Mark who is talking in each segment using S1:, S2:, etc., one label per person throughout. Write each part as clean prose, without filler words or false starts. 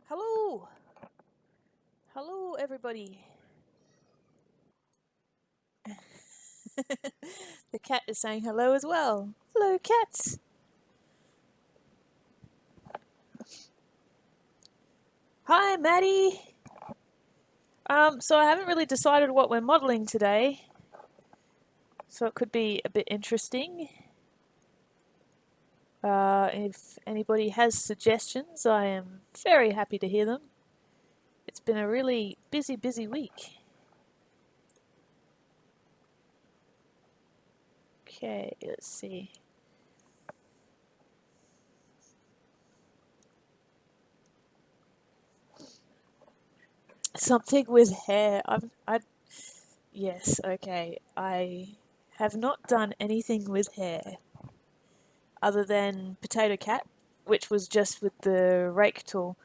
S1: Hello! Hello, everybody. The cat is saying hello as well. Hello, cats. Hi, Maddie. So I haven't really decided what we're modeling today, so it could be a bit interesting. If anybody has suggestions, I am very happy to hear them. It's been a really busy week. Okay, let's see. Something with hair. Yes, okay. I have not done anything with hair other than Potato Cat, which was just with the rake tool.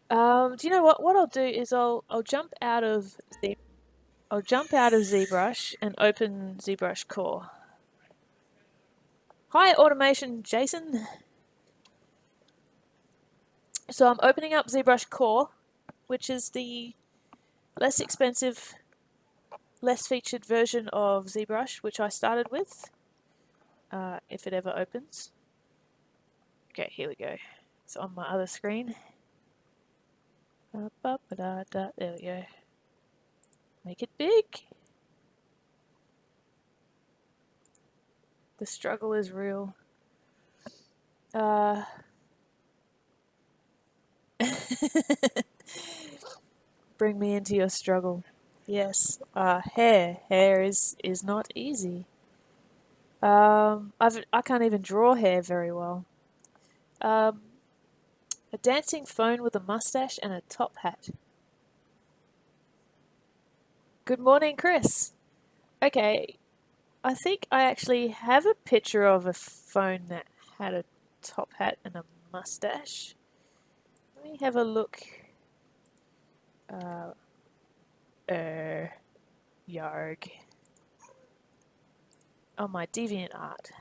S1: Do you know what? What I'll do is I'll jump out of ZBrush and open zBrushCore. Hi, automation, Jason. So I'm opening up zBrushCore, which is the less expensive, less featured version of ZBrush, which I started with. If it ever opens. Okay, here we go. It's on my other screen. There we go. Make it big. The struggle is real. Bring me into your struggle. Yes. Hair. Hair is not easy. I can't even draw hair very well. A dancing phone with a mustache and a top hat. Good morning, Chris. Okay, I think I actually have a picture of a phone that had a top hat and a mustache. Let me have a look. Yarg. On my DeviantArt.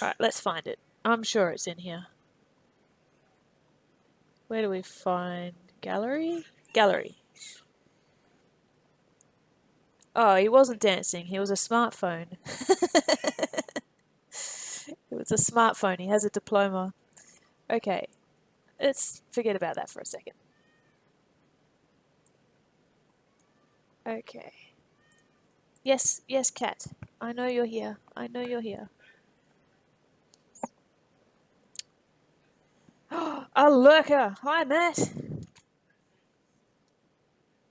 S1: Alright, let's find it. I'm sure it's in here. Where do we find gallery? Gallery. Oh, he wasn't dancing. He was a smartphone. It was a smartphone. He has a diploma. Okay, let's forget about that for a second. Okay. Yes, cat. I know you're here. I know you're here. A lurker! Hi, Matt!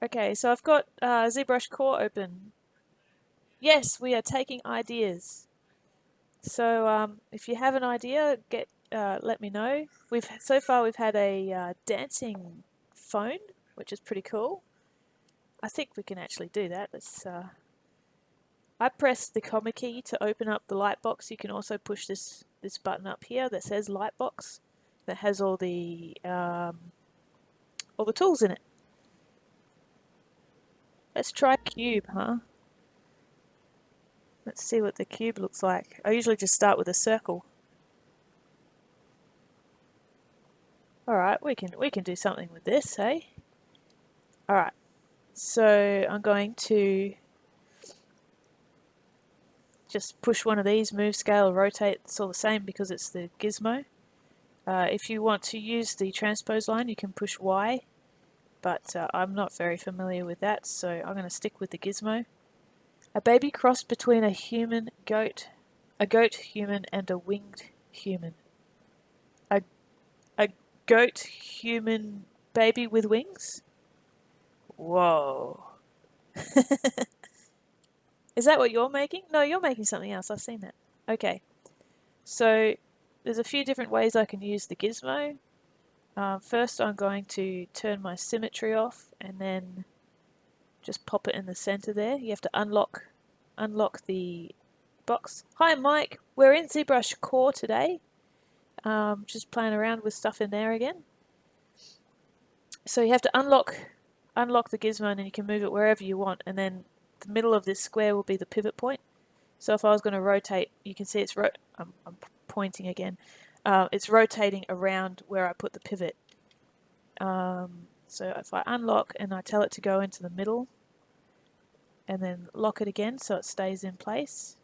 S1: Okay, so I've got zBrushCore open. Yes, we are taking ideas. So if you have an idea, let me know. So far we've had a dancing phone, which is pretty cool. I think we can actually do that. I pressed the comma key to open up the lightbox. You can also push this button up here that says lightbox, that has all the tools in it. Let's try cube, huh? Let's see what the cube looks like. I usually just start with a circle. Alright, we can do something with this, hey? Alright, so I'm going to just push one of these, move, scale, rotate. It's all the same because it's the gizmo. If you want to use the transpose line, you can push Y, but I'm not very familiar with that, so I'm going to stick with the gizmo. A baby crossed between a human goat, a goat human, and a winged human. A goat human baby with wings? Whoa. Is that what you're making? No, you're making something else. I've seen that. Okay. So there's a few different ways I can use the gizmo. First I'm going to turn my symmetry off and then just pop it in the center there. You have to unlock the box. Hi Mike, we're in zBrushCore today. Just playing around with stuff in there again. So you have to unlock the gizmo and then you can move it wherever you want, and then the middle of this square will be the pivot point. So if I was going to rotate, you can see it's I'm pointing again. it's rotating around where I put the pivot. So if I unlock and I tell it to go into the middle, and then lock it again so it stays in place,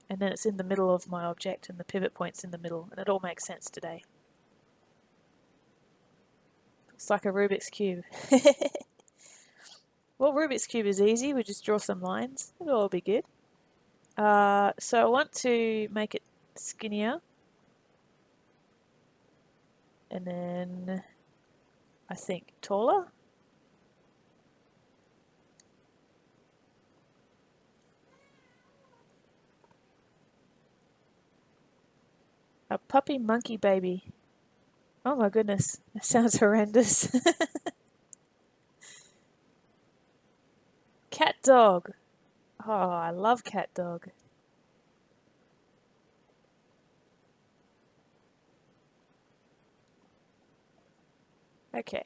S1: and then it's in the middle of my object and the pivot point's in the middle, and it all makes sense today. It's like a Rubik's Cube. Well, Rubik's Cube is easy, we just draw some lines, it'll all be good. So I want to make it skinnier, and then I think taller. A puppy monkey baby. Oh my goodness, that sounds horrendous. Cat dog. Oh, I love cat dog. Okay.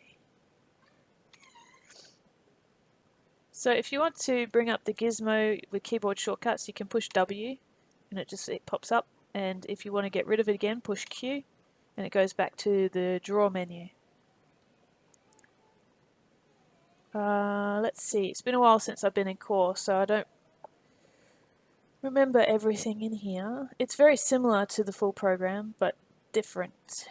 S1: So if you want to bring up the gizmo with keyboard shortcuts, you can push W and it pops up. And if you want to get rid of it again, push Q and it goes back to the draw menu. Let's see, it's been a while since I've been in Core, so I don't remember everything in here. It's very similar to the full program, but different.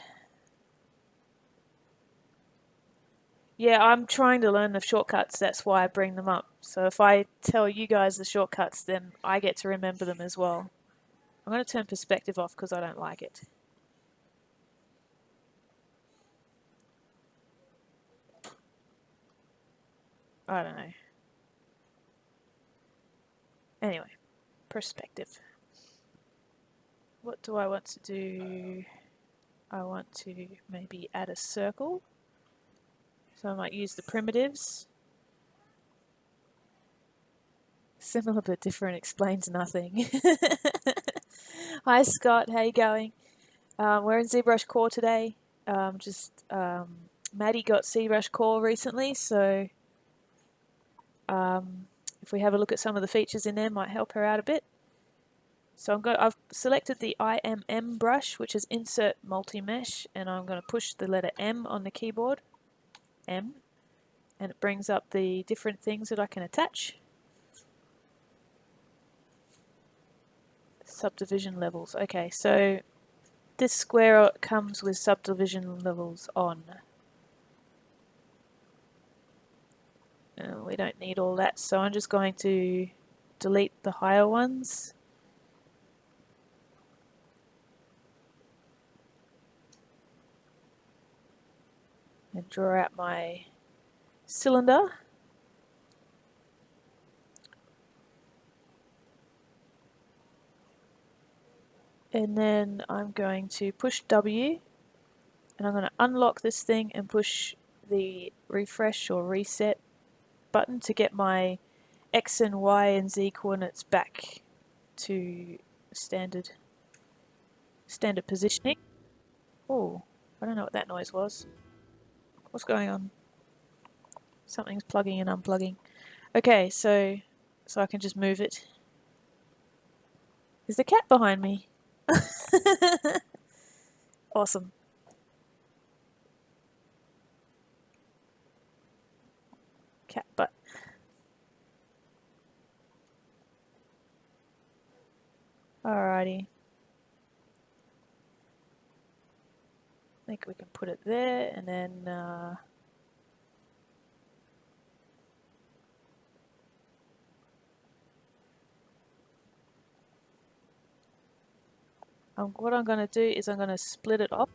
S1: Yeah, I'm trying to learn the shortcuts, that's why I bring them up. So if I tell you guys the shortcuts, then I get to remember them as well. I'm going to turn perspective off because I don't like it. I don't know. Anyway, perspective. What do I want to do? I want to maybe add a circle. So I might use the primitives. Similar but different explains nothing. Hi Scott, how you going? We're in zBrushCore today. Maddie got zBrushCore recently, so if we have a look at some of the features in there, might help her out a bit. So I've selected the IMM brush, which is Insert Multi-Mesh, and I'm going to push the letter M on the keyboard, M, and it brings up the different things that I can attach. Subdivision levels. Okay, so this square comes with subdivision levels on. We don't need all that, so I'm just going to delete the higher ones. And draw out my cylinder. And then I'm going to push W, and I'm going to unlock this thing and push the refresh or reset button to get my X and Y and Z coordinates back to standard positioning. Oh, I don't know what that noise was. What's going on? Something's plugging and unplugging. Okay, so I can just move it. Is the cat behind me? Awesome. Cat butt. Alrighty. I think we can put it there, and then what I'm going to do is I'm going to split it off.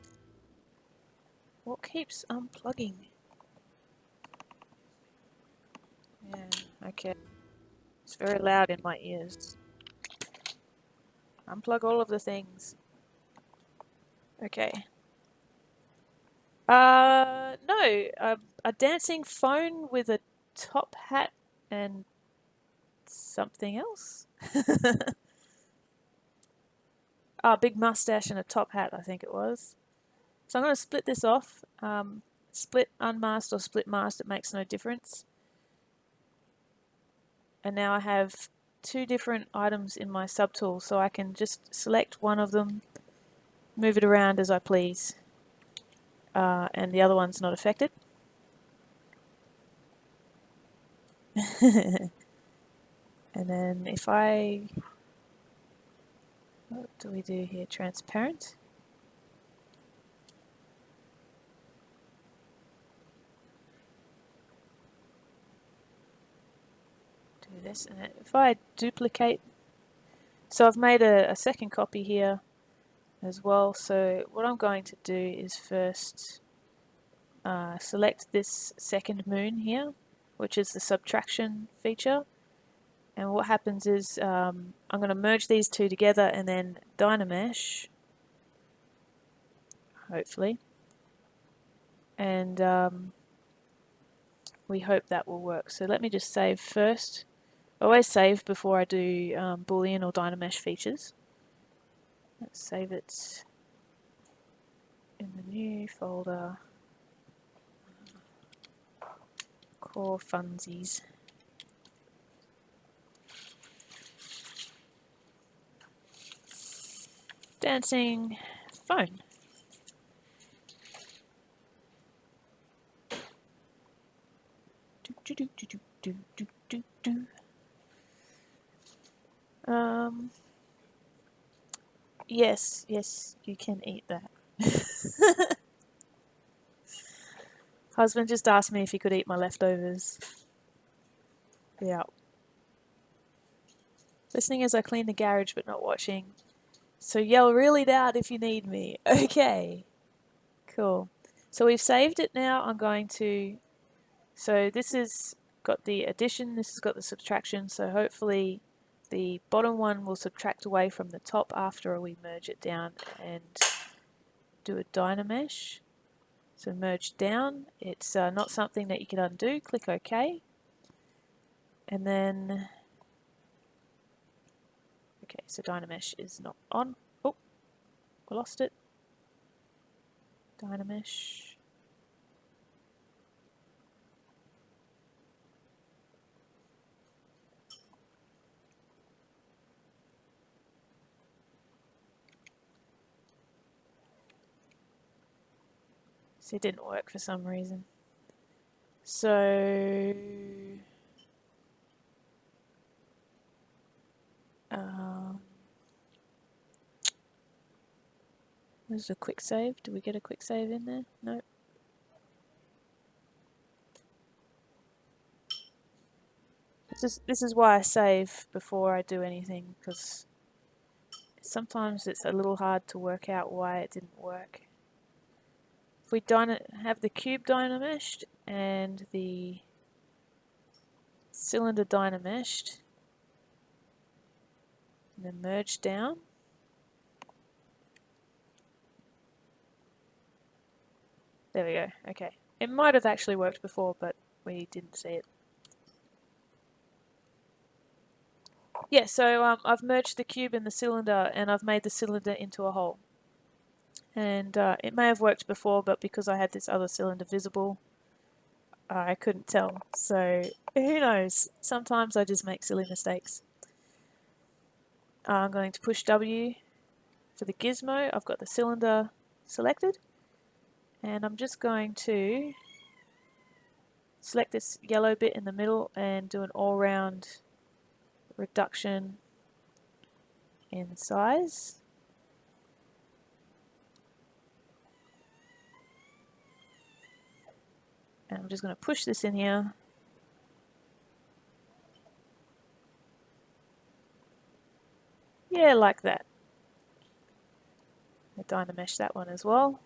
S1: What keeps unplugging? Yeah, okay. It's very loud in my ears. Unplug all of the things. Okay. No, a dancing phone with a top hat and something else. Big mustache and a top hat, I think it was. So I'm going to split this off. Split unmasked or split masked, it makes no difference. And now I have two different items in my subtool, so I can just select one of them move it around as I please, and the other one's not affected. And then if I, what do we do here? Transparent. Do this, and if I duplicate, so I've made a second copy here as well. So what I'm going to do is first select this second moon here, which is the subtraction feature. And what happens is I'm going to merge these two together and then Dynamesh, hopefully. And we hope that will work. So let me just save first. Always save before I do Boolean or Dynamesh features. Let's save it in the new folder. Core funsies. Dancing phone. Yes, you can eat that. Husband just asked me if he could eat my leftovers. Yeah. Listening as I clean the garage but not watching. So yell really loud if you need me. Okay. Cool. So we've saved it now. I'm going to... So this has got the addition, this has got the subtraction, so hopefully the bottom one will subtract away from the top after we merge it down and do a Dynamesh. So merge down, it's not something that you can undo, click OK. And then, okay, so Dynamesh is not on. Oh, we lost it. Dynamesh. So it didn't work for some reason. So there's a quick save. Do we get a quick save in there? No. This is why I save before I do anything, because sometimes it's a little hard to work out why it didn't work. If we have the cube dynameshed and the cylinder dynameshed, and then merge down, there we go. Okay, it might have actually worked before, but we didn't see it. Yeah, so I've merged the cube and the cylinder, and I've made the cylinder into a hole. And it may have worked before, but because I had this other cylinder visible, I couldn't tell. So who knows? Sometimes I just make silly mistakes. I'm going to push W for the gizmo. I've got the cylinder selected, and I'm just going to select this yellow bit in the middle and do an all-round reduction in size. And I'm just going to push this in here. Yeah, like that. I Dynamesh that one as well.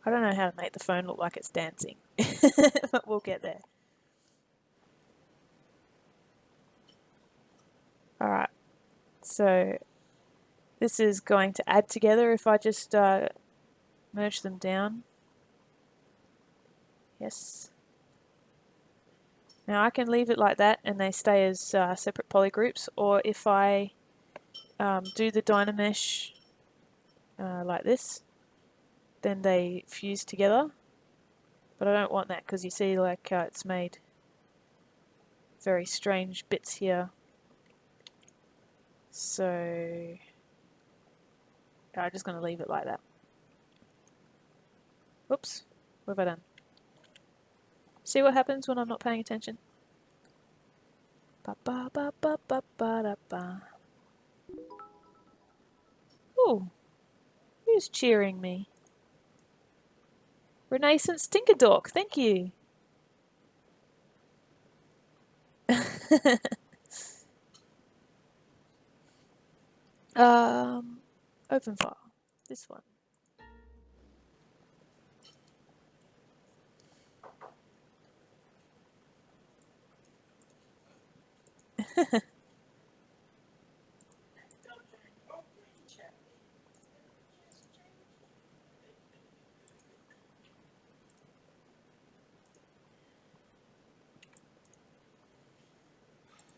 S1: I don't know how to make the phone look like it's dancing, but we'll get there. Alright, so this is going to add together if I just merge them down. Yes. Now I can leave it like that and they stay as separate polygroups, or if I do the Dynamesh like this, then they fuse together. But I don't want that because you see like it's made very strange bits here. So I'm just going to leave it like that. Oops, what have I done? See what happens when I'm not paying attention? Ba ba ba ba ba ba da ba. Ooh, who's cheering me? Renaissance Tinkerdork, thank you. Open file. This one.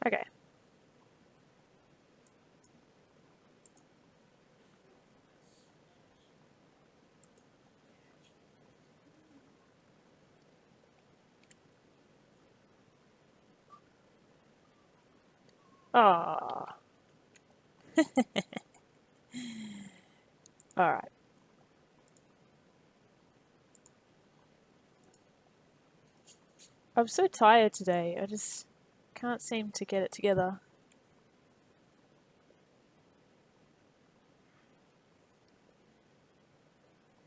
S1: Okay. Ah. All right. I'm so tired today. I just can't seem to get it together.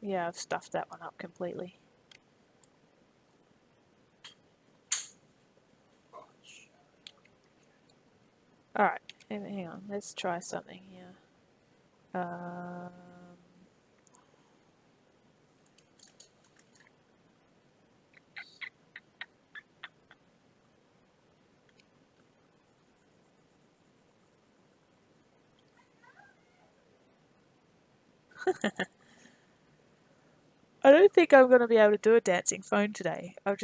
S1: Yeah, I've stuffed that one up completely. Alright, hang on. Let's try something here. I don't think I'm going to be able to do a dancing phone today. I've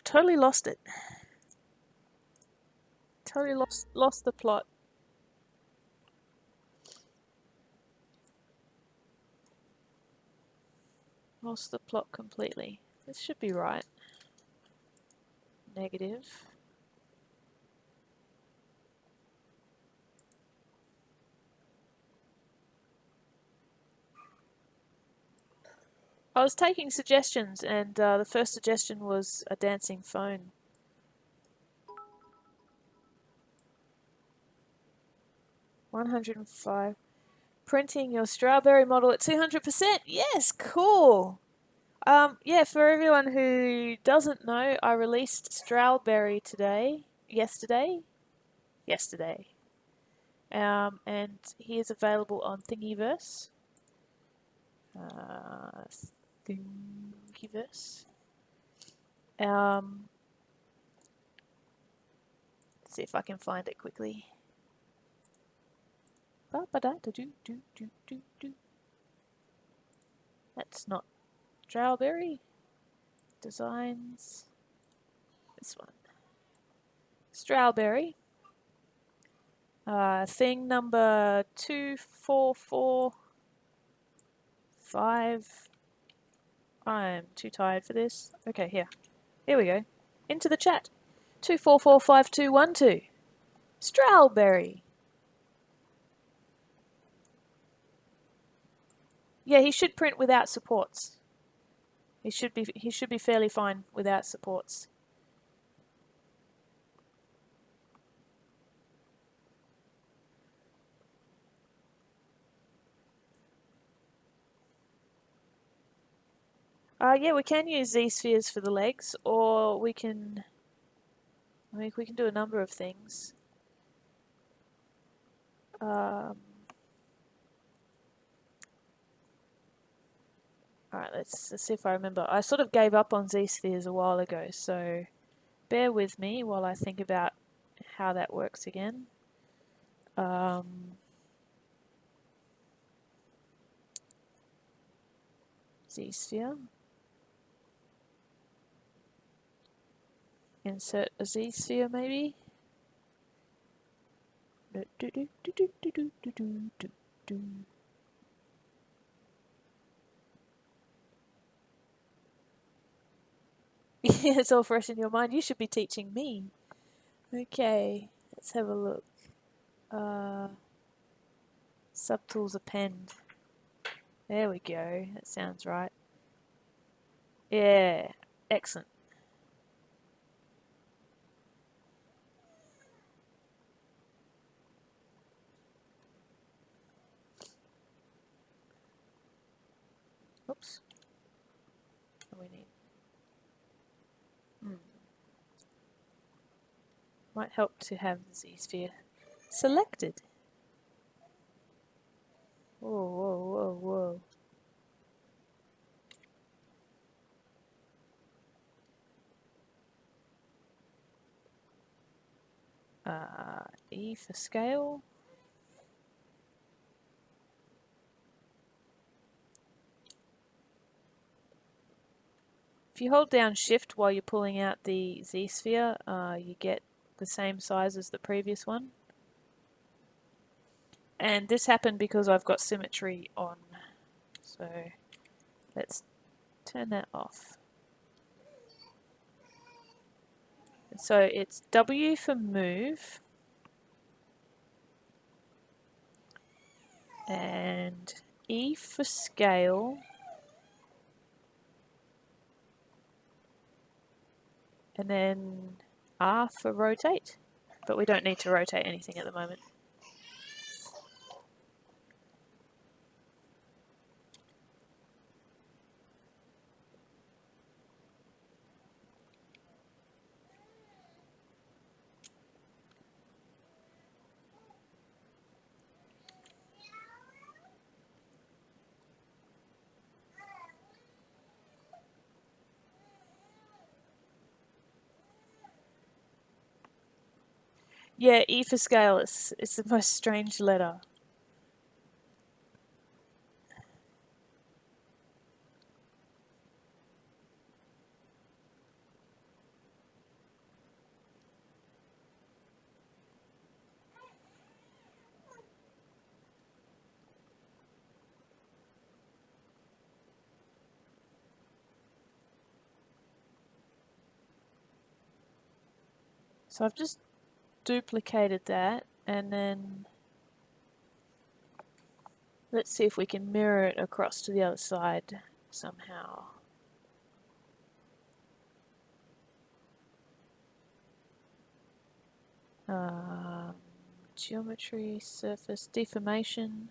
S1: totally lost it. Totally lost the plot. Lost the plot completely. This should be right. Negative. I was taking suggestions, and the first suggestion was a dancing phone. $105. Printing your strawberry model at 200%. Yes, cool. Yeah, for everyone who doesn't know, I released Strawberry yesterday. And he is available on Thingiverse. Thingiverse. See if I can find it quickly. That's not Strawberry. Designs. This one. Strawberry. Thing number 2445. I'm too tired for this. Okay, here we go. Into the chat. 2445212. Strawberry. Yeah, he should print without supports. He should be fairly fine without supports. Yeah, we can use Z-spheres for the legs, or we can do a number of things. Alright, let's see if I remember. I sort of gave up on Z-spheres a while ago, so bear with me while I think about how that works again. Z-sphere. Insert a Z-sphere maybe. It's all fresh in your mind. You should be teaching me. Okay, let's have a look. Subtools append. There we go. That sounds right. Yeah, excellent. Oops. What do we need? Might help to have the Z-sphere selected. Whoa, whoa, whoa, whoa. E for scale. If you hold down shift while you're pulling out the Z-sphere, you get the same size as the previous one. And this happened because I've got symmetry on. So let's turn that off. So it's W for move and E for scale and then R for rotate. But we don't need to rotate anything at the moment. Yeah, E for scale is the most strange letter. So I've just duplicated that and then let's see if we can mirror it across to the other side somehow. Geometry, surface, deformation.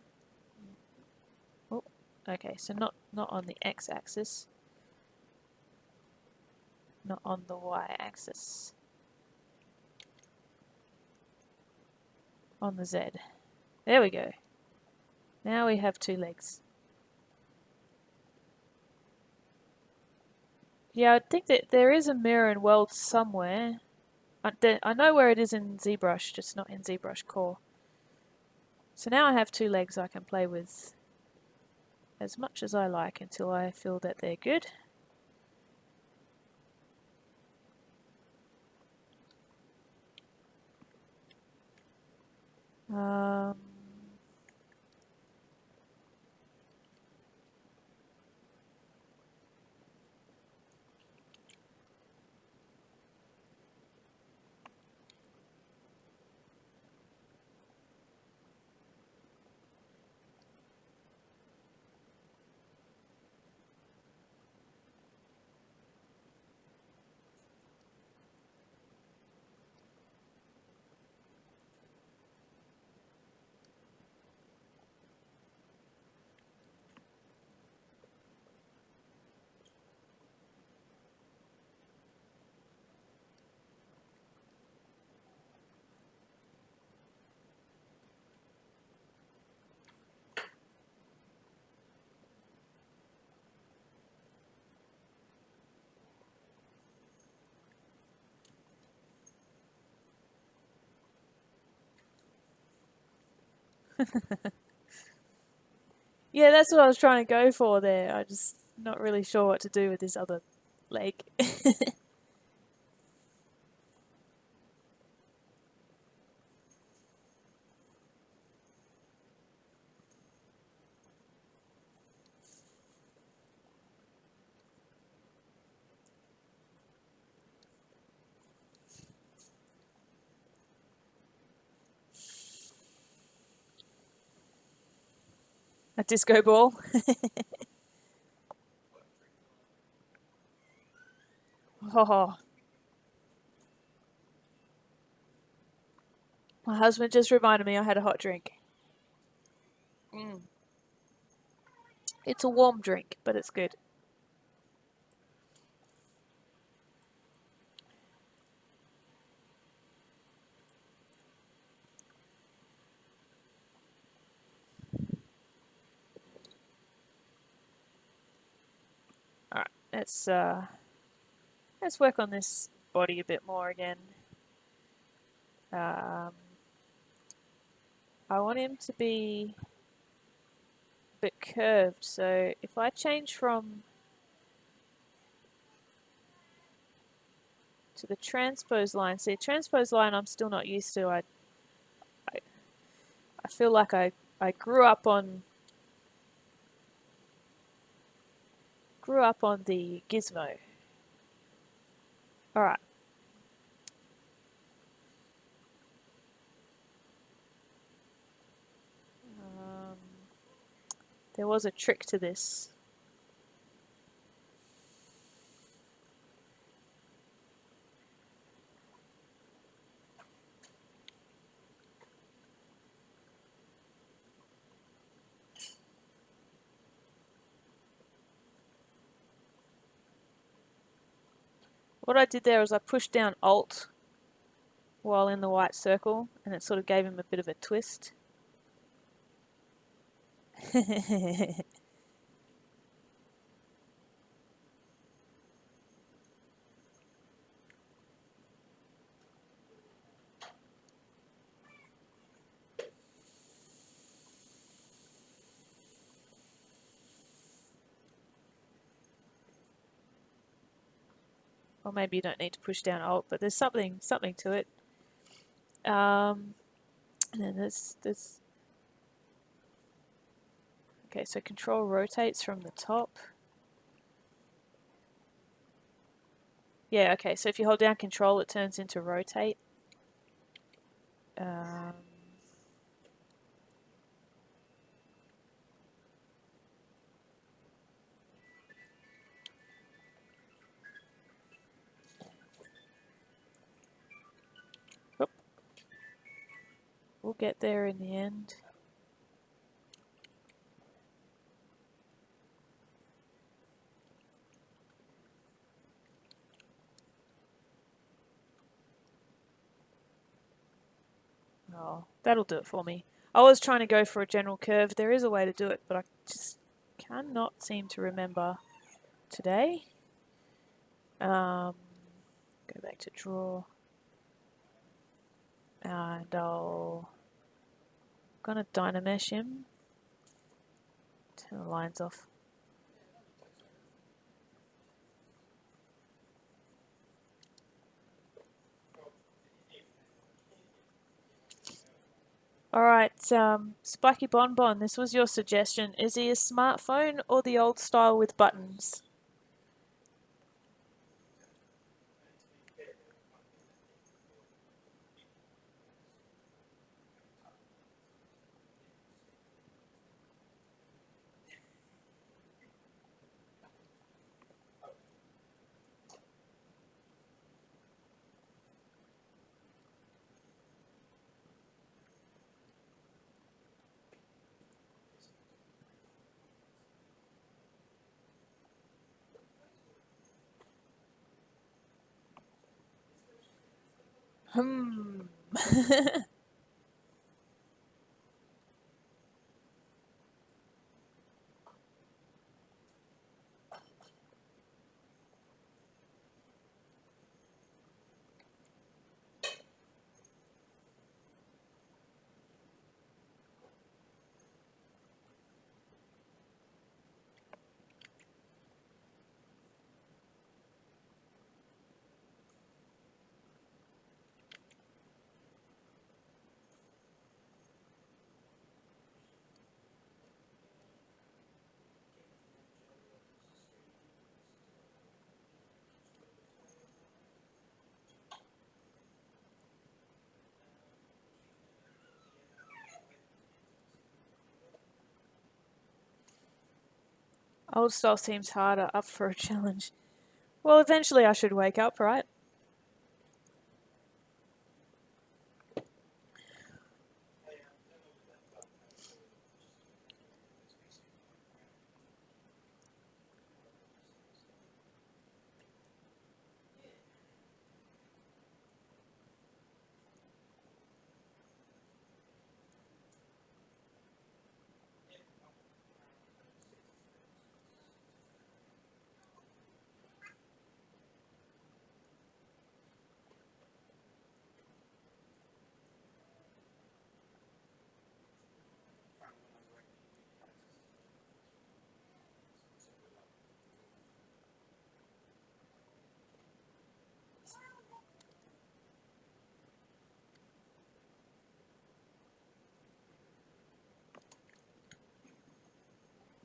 S1: Oh, okay, so not on the x-axis, not on the y-axis, on the z. There we go. Now we have two legs. Yeah, I think that there is a mirror and weld somewhere. I know where it is in ZBrush, just not in zBrushCore. So now I have two legs I can play with as much as I like until I feel that they're good. Yeah, that's what I was trying to go for there. I just not really sure what to do with this other leg. A disco ball. Oh, my husband just reminded me I had a hot drink. It's a warm drink, but it's good. Alright, let's work on this body a bit more again. I want him to be a bit curved, so if I change from to the transpose line, see, transpose line I'm still not used to. I feel like I grew up on the gizmo. Alright. There was a trick to this. What I did there was I pushed down Alt while in the white circle, and it sort of gave him a bit of a twist. Or maybe you don't need to push down Alt, but there's something to it. And then there's okay, so Control rotates from the top. Yeah, okay, so if you hold down Control, it turns into rotate. We'll get there in the end. Oh, that'll do it for me. I was trying to go for a general curve. There is a way to do it, but I just cannot seem to remember today. Go back to draw. And I'm gonna Dynamesh him. Turn the lines off. Alright, Spiky Bonbon, this was your suggestion. Is he a smartphone or the old style with buttons? Old style seems harder, up for a challenge. Well, eventually I should wake up, right?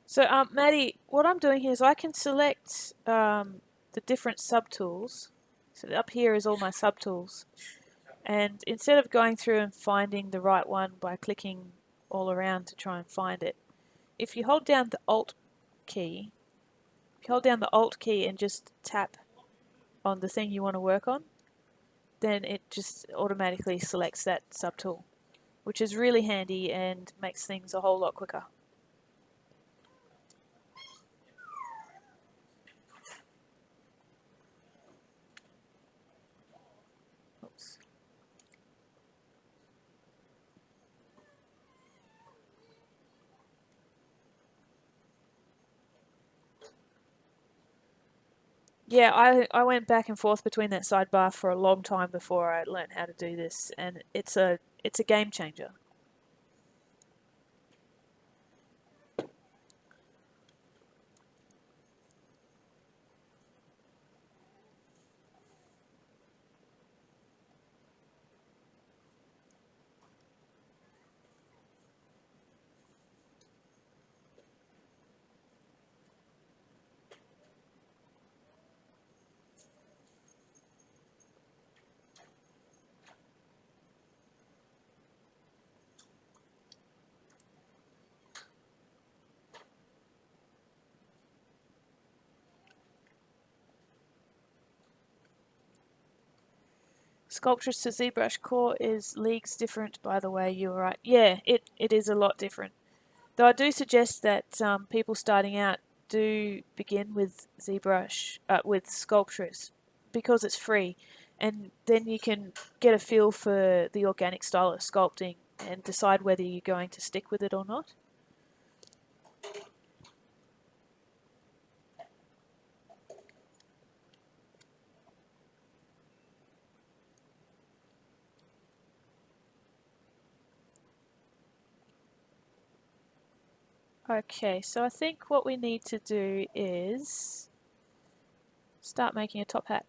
S1: So, Maddie, what I'm doing here is I can select the different subtools. So up here is all my subtools. And instead of going through and finding the right one by clicking all around to try and find it, if you hold down the Alt key, and just tap on the thing you want to work on, then it just automatically selects that subtool, which is really handy and makes things a whole lot quicker. Oops. Yeah, I went back and forth between that sidebar for a long time before I learned how to do this, and it's a game changer. Sculptress to zBrushCore is leagues different, by the way, you were right. Yeah, it is a lot different. Though I do suggest that people starting out do begin with ZBrush, with Sculptress, because it's free, and then you can get a feel for the organic style of sculpting and decide whether you're going to stick with it or not. Okay, so I think what we need to do is start making a top hat.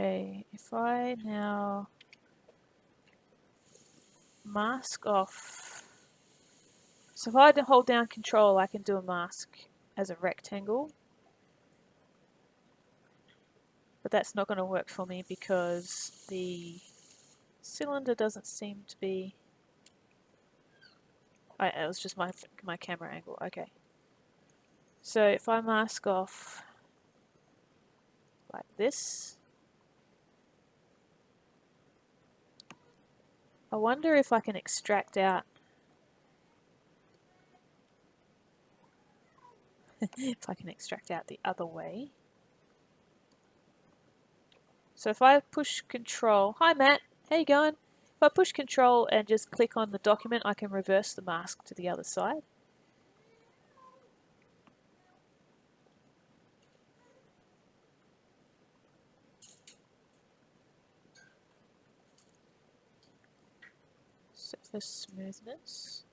S1: Okay, if I now mask off, so if I hold down Control, I can do a mask as a rectangle, but that's not going to work for me because the cylinder doesn't seem to be. It was just my camera angle. Okay. So if I mask off like this, I wonder if I can extract out. If I can extract out the other way. So if I push Control, hi Matt, how you going? If I push Control and just click on the document, I can reverse the mask to the other side. Surface smoothness.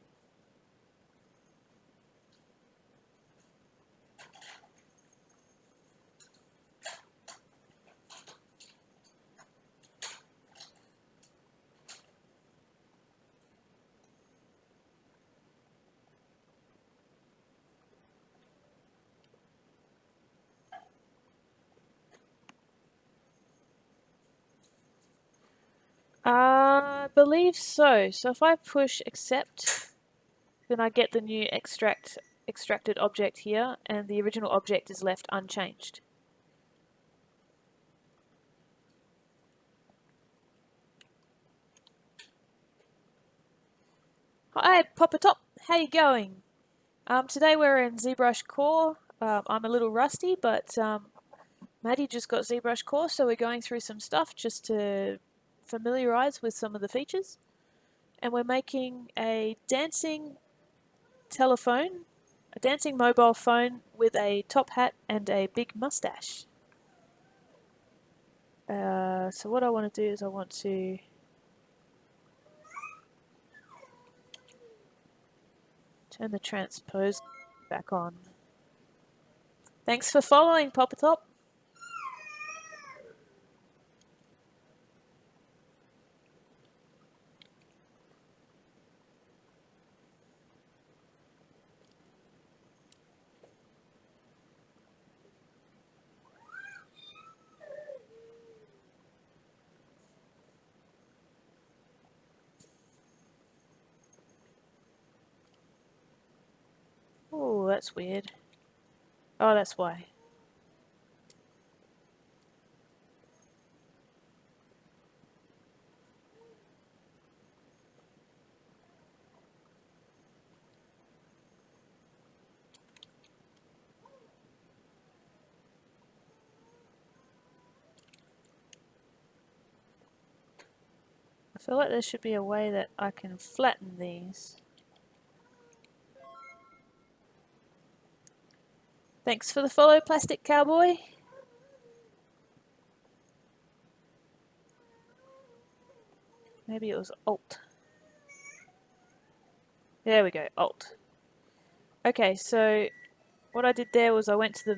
S1: I believe so. So if I push accept, then I get the new extracted object here, and the original object is left unchanged. Hi, Papa Top. How you going? Today we're in zBrushCore. I'm a little rusty, but Maddie just got zBrushCore, so we're going through some stuff just to familiarize with some of the features. And we're making a dancing telephone, a dancing mobile phone with a top hat and a big mustache. So what I want to do is I want to turn the transpose back on. Thanks for following, Papa Top. Oh, that's weird. Oh, that's why. I feel like there should be a way that I can flatten these. Thanks for the follow, Plastic Cowboy. Maybe it was Alt. There we go, Alt. Okay, so what I did there was I went to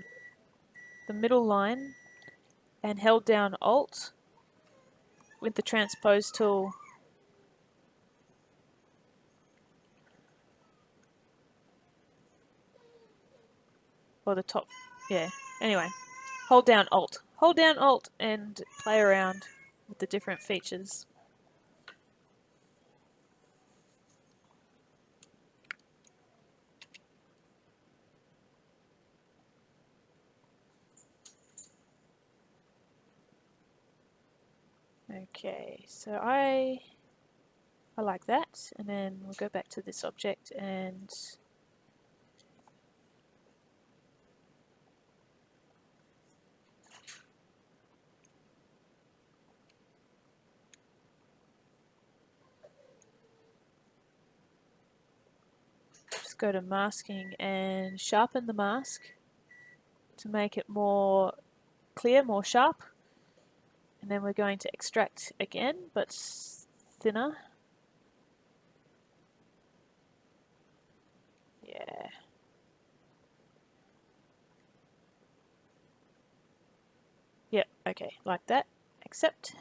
S1: the middle line and held down Alt with the transpose tool. Or the top, yeah. Anyway, hold down Alt. Hold down Alt and play around with the different features. Okay, so I like that, and then we'll go back to this object and just go to masking and sharpen the mask to make it more clear, more sharp. And then we're going to extract again, but thinner. Yeah. Yep, okay, like that. Accept.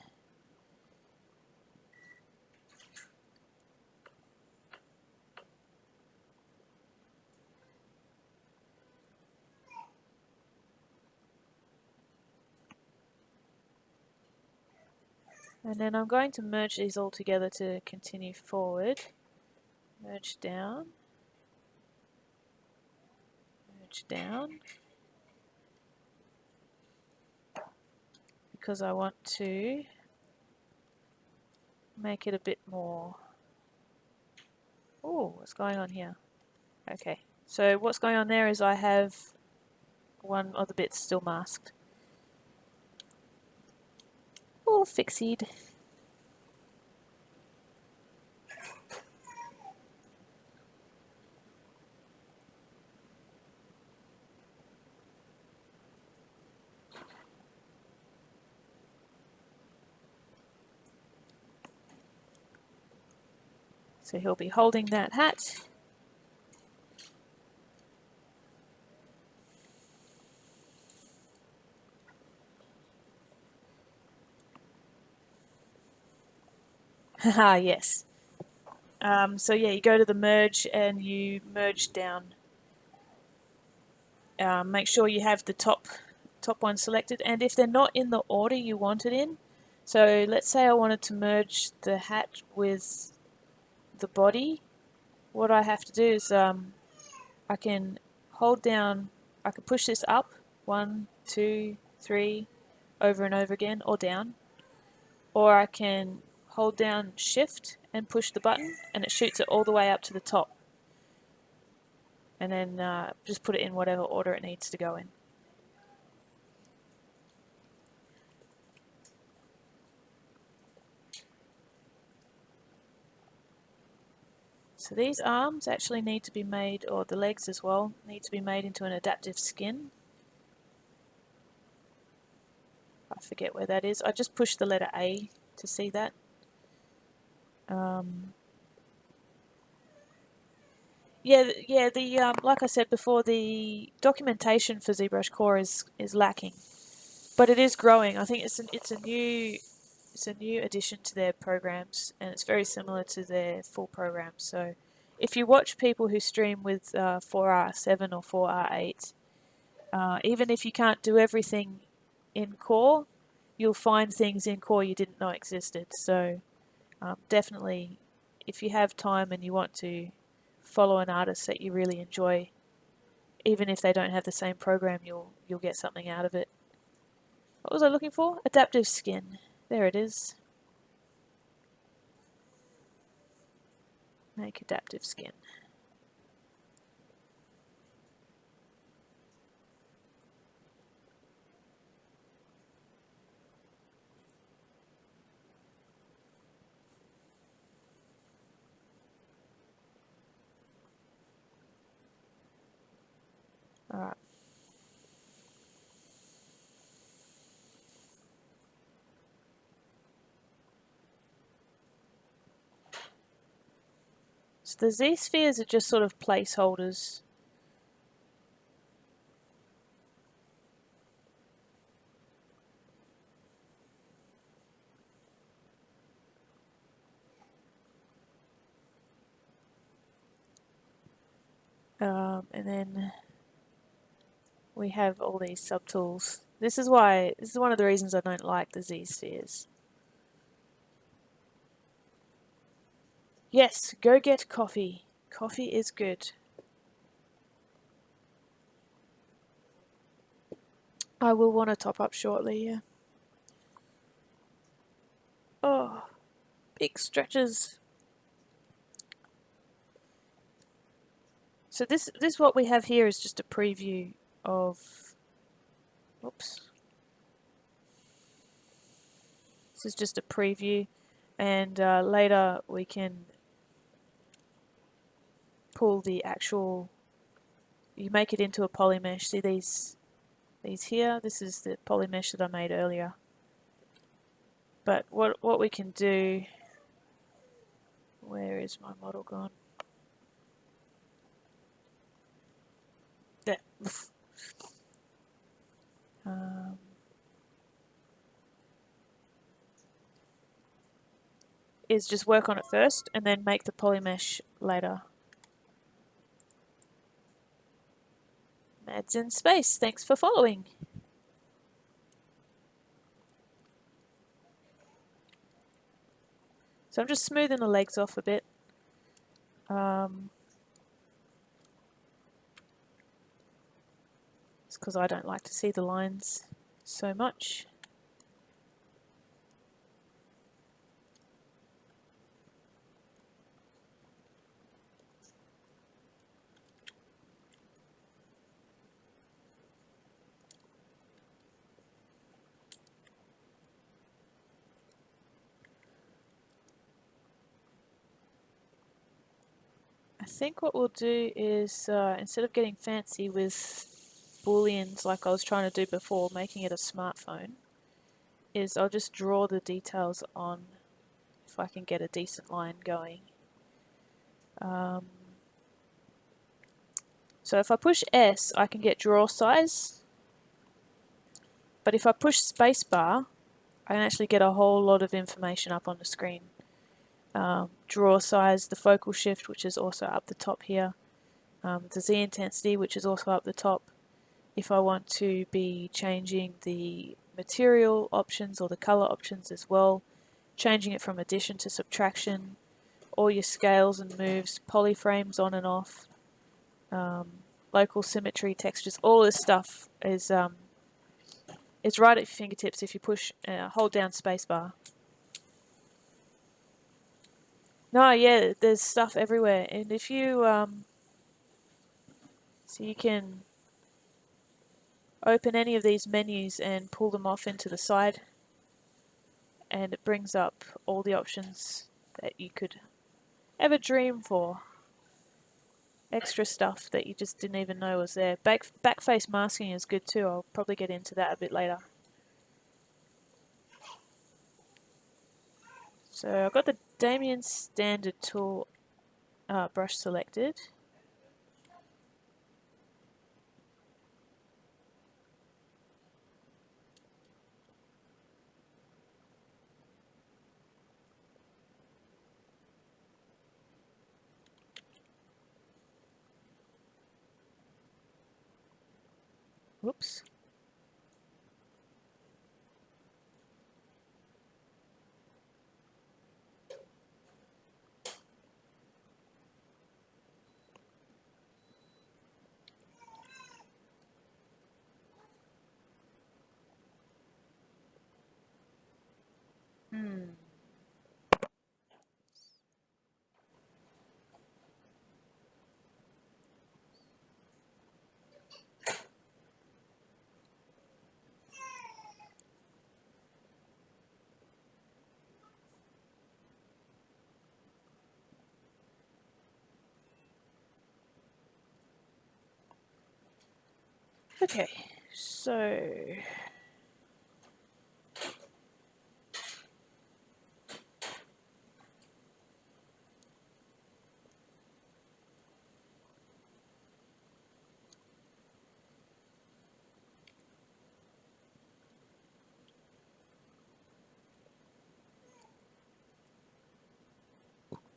S1: And then I'm going to merge these all together to continue forward. Merge down. Merge down. Because I want to make it a bit more... Oh, what's going on here? Okay, so what's going on there is I have one of the bits still masked. Oh, fixied. So he'll be holding that hat. Haha, yes. So yeah, you go to the merge and you merge down. Make sure you have the top one selected, and if they're not in the order you want it in, so let's say I wanted to merge the hat with the body, what I have to do is I can hold down, I can push this up, 1, 2, 3, over and over again, or down, or I can hold down shift and push the button and it shoots it all the way up to the top, and then just put it in whatever order it needs to go in. So these arms actually need to be made, or the legs as well, need to be made into an adaptive skin. I forget where that is. I just pushed the letter A to see that. Yeah. The like I said before, the documentation for zBrushCore is lacking, but it is growing. I think it's a new addition to their programs, and it's very similar to their full programs. So, if you watch people who stream with 4R7 or 4R8, even if you can't do everything in Core, you'll find things in Core you didn't know existed. So, definitely, if you have time and you want to follow an artist that you really enjoy, even if they don't have the same program, you'll get something out of it. What was I looking for? Adaptive skin. There it is. Make adaptive skin. Alright. So the Z-spheres are just sort of placeholders. And then we have all these subtools. This is one of the reasons I don't like the Z-spheres. Yes, go get coffee. Coffee is good. I will want to top up shortly, yeah. Oh, big stretches. So this what we have here is just a preview of, oops. This is just a preview, and later we can pull the actual, you make it into a poly mesh. See these here? This is the poly mesh that I made earlier. But what we can do, where is my model gone? There. Is just work on it first and then make the poly mesh later. Mads in space, thanks for following. So I'm just smoothing the legs off a bit. It's because I don't like to see the lines so much. I think what we'll do is, instead of getting fancy with booleans like I was trying to do before, making it a smartphone, is I'll just draw the details on, if I can get a decent line going. So if I push S, I can get draw size, but if I push spacebar, I can actually get a whole lot of information up on the screen. Draw size, the focal shift, which is also up the top here, the Z intensity, which is also up the top. If I want to be changing the material options or the color options as well, changing it from addition to subtraction, all your scales and moves, polyframes on and off, local symmetry, textures, all this stuff is it's right at your fingertips if you push, hold down spacebar. No, yeah, there's stuff everywhere, and if you so you can open any of these menus and pull them off into the side, and it brings up all the options that you could ever dream for. Extra stuff that you just didn't even know was there. Backface masking is good too. I'll probably get into that a bit later. So I've got the Damien standard tool brush selected. Whoops. Okay, so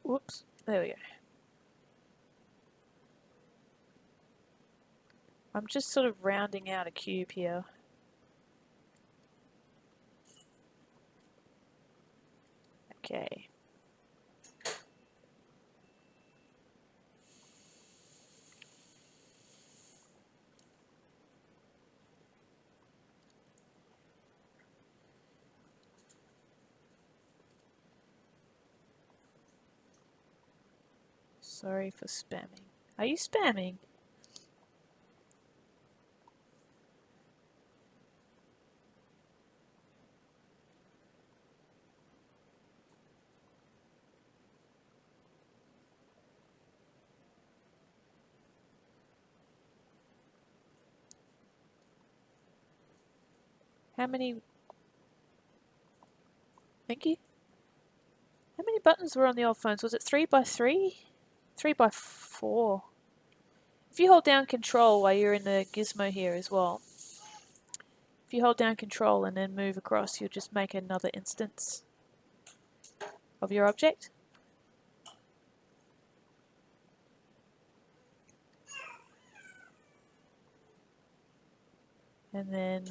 S1: whoops, there we go. I'm just sort of rounding out a cube here. Okay. Sorry for spamming. Are you spamming? How many? Thank you. How many buttons were on the old phones? Was it 3 by 3? 3 by 4. If you hold down Control while you're in the gizmo here as well, if you hold down Control and then move across, you'll just make another instance of your object. And then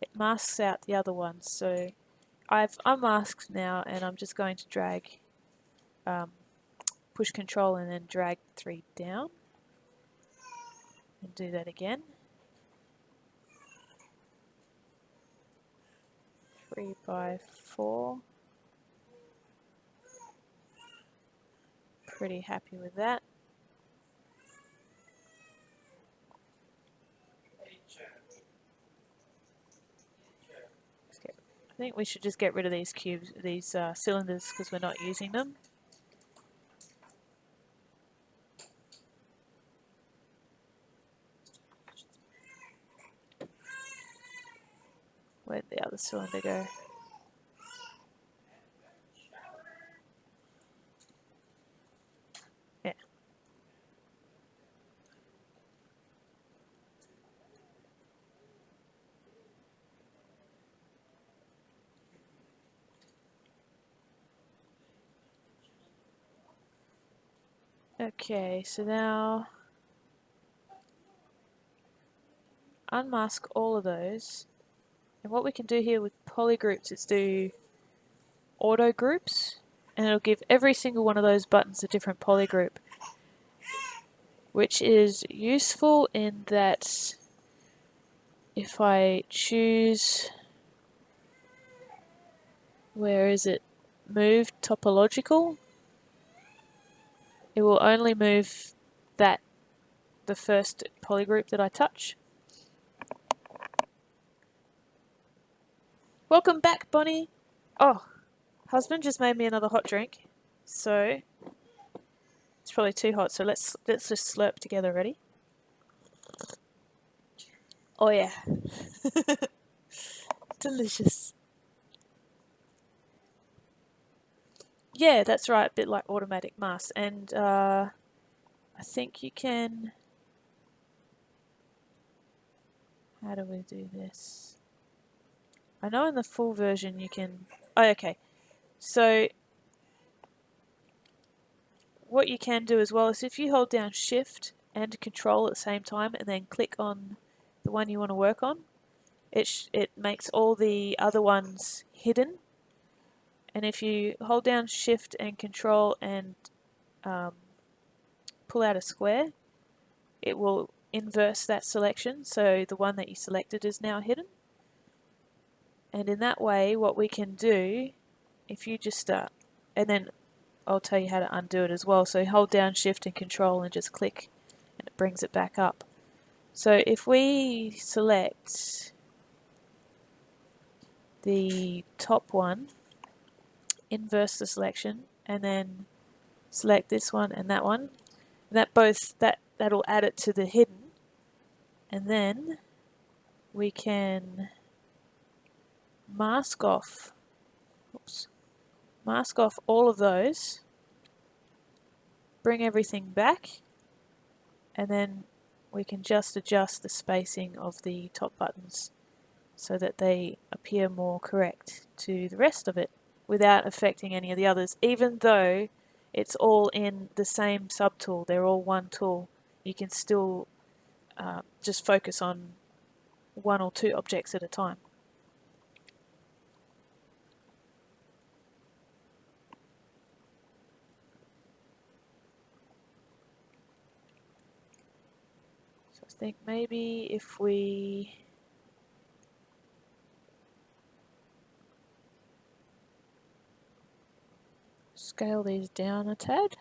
S1: it masks out the other ones. So I've unmasked now, and I'm just going to drag, push Control and then drag 3 down. And do that again. 3 by 4. Pretty happy with that. I think we should just get rid of these cubes, these cylinders, because we're not using them. Where'd the other cylinder go? Okay, so now unmask all of those. And what we can do here with polygroups is do auto groups, and it'll give every single one of those buttons a different polygroup, which is useful in that if I choose, where is it, move topological, it will only move that, the first polygroup that I touch. Welcome back, Bonnie. Oh, husband just made me another hot drink, so it's probably too hot. So let's just slurp together. Ready? Oh yeah, delicious. Yeah, that's right. A bit like automatic mask, and I think you can. How do we do this? I know in the full version you can. Oh, okay. So what you can do as well is if you hold down Shift and Control at the same time and then click on the one you want to work on, it makes all the other ones hidden. And if you hold down Shift and Control and pull out a square, it will inverse that selection, so the one that you selected is now hidden. And in that way, what we can do, if you just start, and then I'll tell you how to undo it as well. So hold down Shift and Control and just click, and it brings it back up. So if we select the top one, inverse the selection, and then select this one and that one, and that'll add it to the hidden, and then we can mask off. Oops. Mask off all of those, bring everything back, and then we can just adjust the spacing of the top buttons so that they appear more correct to the rest of it without affecting any of the others. Even though it's all in the same subtool, they're all one tool, you can still just focus on one or two objects at a time. So I think maybe if we scale these down a tad.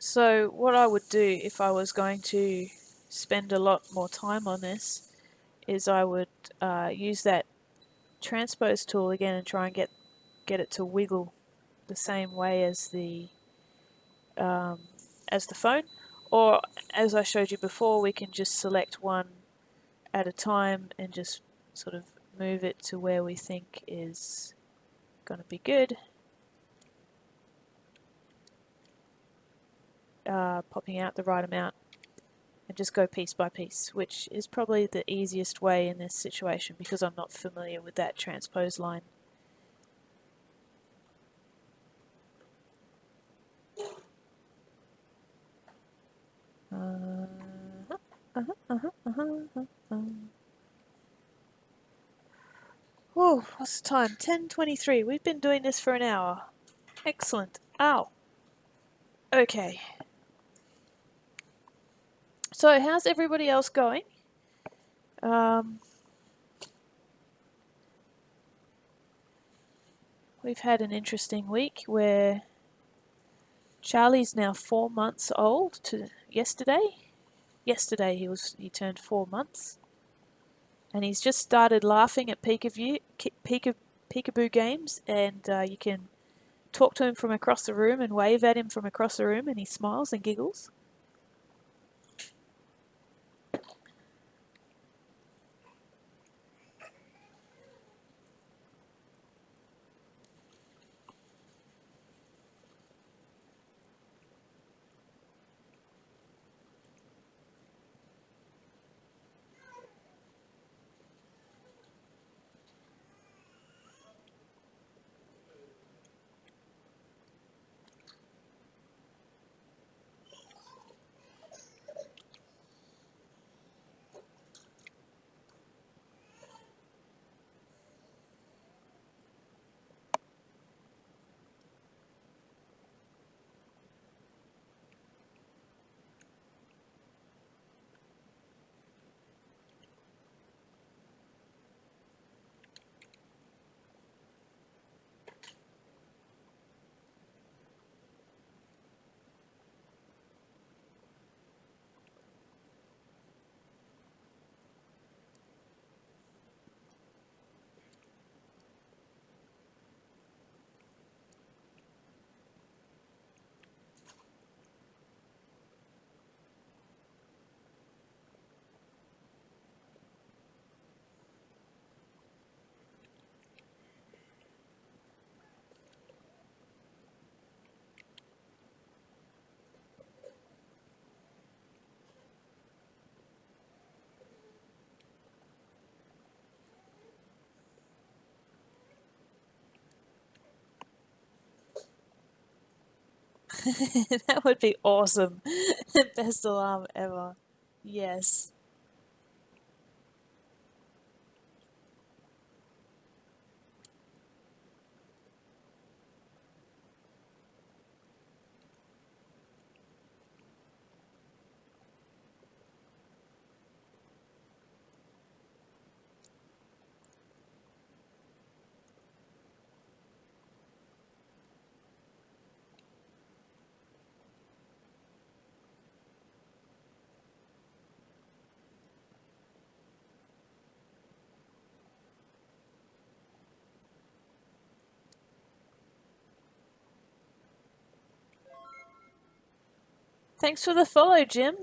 S1: So what I would do if I was going to spend a lot more time on this is I would use that transpose tool again and try and get it to wiggle the same way as the phone, or as I showed you before, we can just select one at a time and just sort of move it to where we think is going to be good. Popping out the right amount and just go piece by piece, which is probably the easiest way in this situation because I'm not familiar with that transpose line. Oh, what's the time? 10:23. We've been doing this for an hour. Excellent. Ow. Okay. So how's everybody else going? We've had an interesting week where Charlie's now 4 months old. To yesterday. Yesterday he turned 4 months, and he's just started laughing at peekaboo games, and you can talk to him from across the room and wave at him from across the room, and he smiles and giggles. That would be awesome. Best alarm ever. Yes. Thanks for the follow, Jim.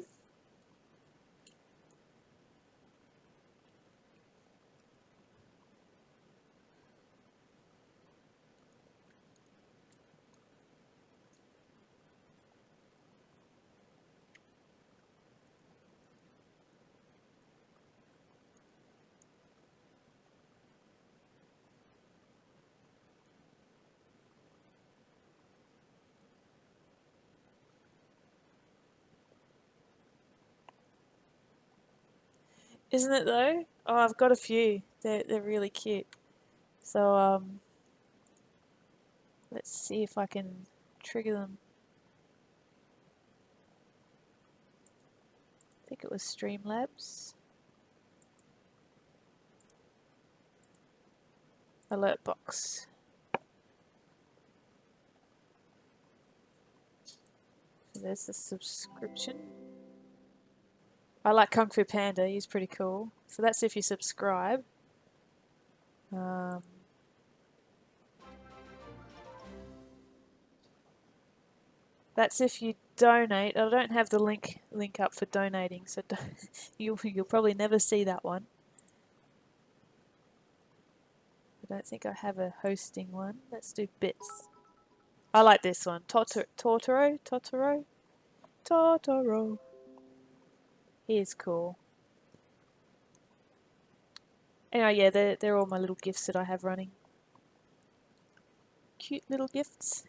S1: Isn't it though? Oh, I've got a few. They're really cute. So let's see if I can trigger them. I think it was Streamlabs. Alert box. So there's the subscription. I like Kung Fu Panda. He's pretty cool. So that's if you subscribe. That's if you donate. I don't have the link up for donating, so you'll probably never see that one. I don't think I have a hosting one. Let's do bits. I like this one. Totoro. He is cool. Anyway, yeah, they're all my little gifts that I have running. Cute little gifts.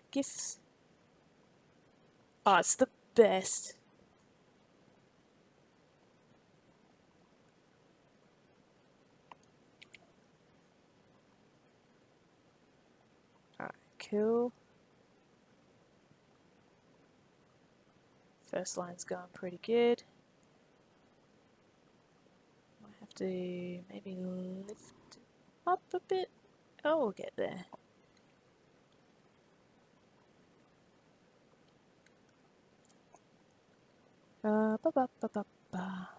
S1: Oh, it's the best. Alright, cool. First line's going pretty good. Might have to maybe lift it up a bit. Oh, we'll get there. Ba, ba, ba, ba, ba.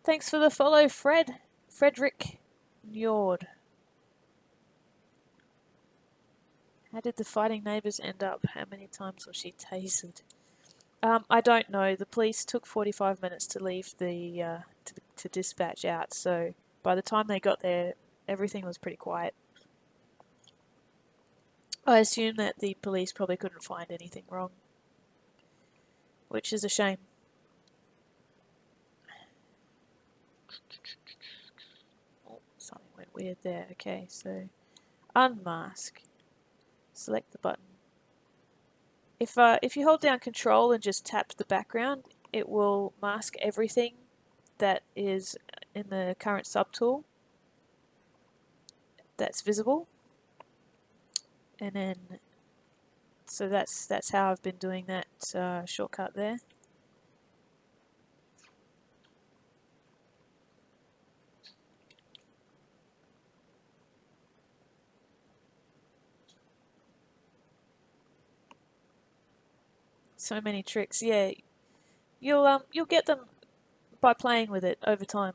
S1: Thanks for the follow, Fred. Frederick Njord. How did the fighting neighbours end up? How many times was she tasered? I don't know. The police took 45 minutes to leave the to dispatch out, so by the time they got there, everything was pretty quiet. I assume that the police probably couldn't find anything wrong, which is a shame. Oh, something went weird there. Okay, so unmask. Select the button. If you hold down Control and just tap the background, it will mask everything that is in the current subtool that's visible. And then, so that's how I've been doing that shortcut there. So many tricks, yeah. You'll get them by playing with it over time.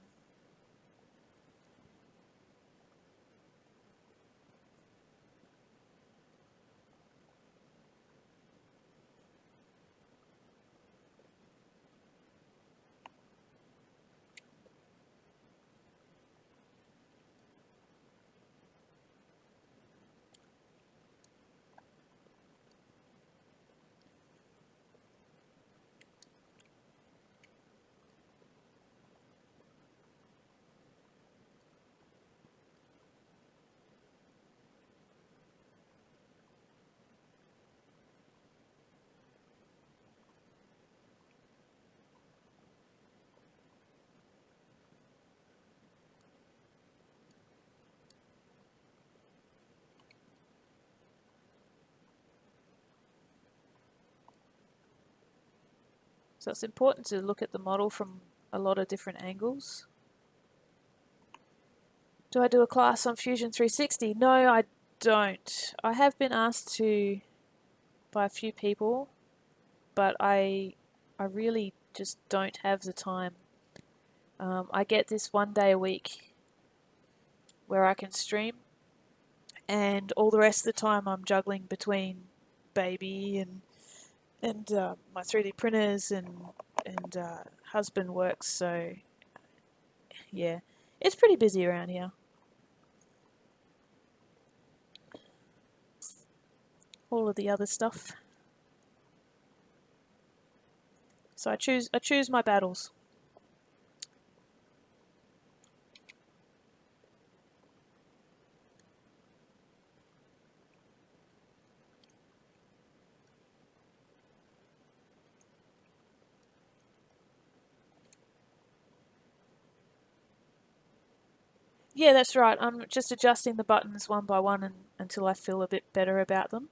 S1: So it's important to look at the model from a lot of different angles. Do I do a class on Fusion 360? No, I don't. I have been asked to by a few people, but I really just don't have the time. I get this 1 day a week where I can stream, and all the rest of the time I'm juggling between baby and my 3D printers and husband works. So yeah, it's pretty busy around here. All of the other stuff. So I choose my battles. Yeah, that's right. I'm just adjusting the buttons one by one until I feel a bit better about them.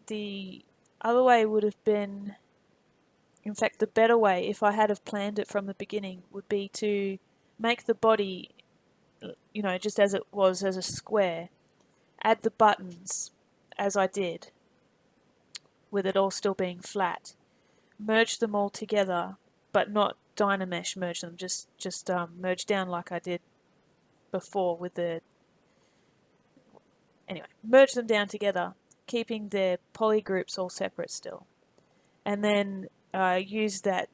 S1: The other way would have been, in fact, the better way, if I had have planned it from the beginning, would be to make the body, you know, just as it was as a square, add the buttons as I did, with it all still being flat, merge them all together, but not Dynamesh merge them, just merge down like I did before with the, anyway, merge them down together, keeping their poly groups all separate still. And then use that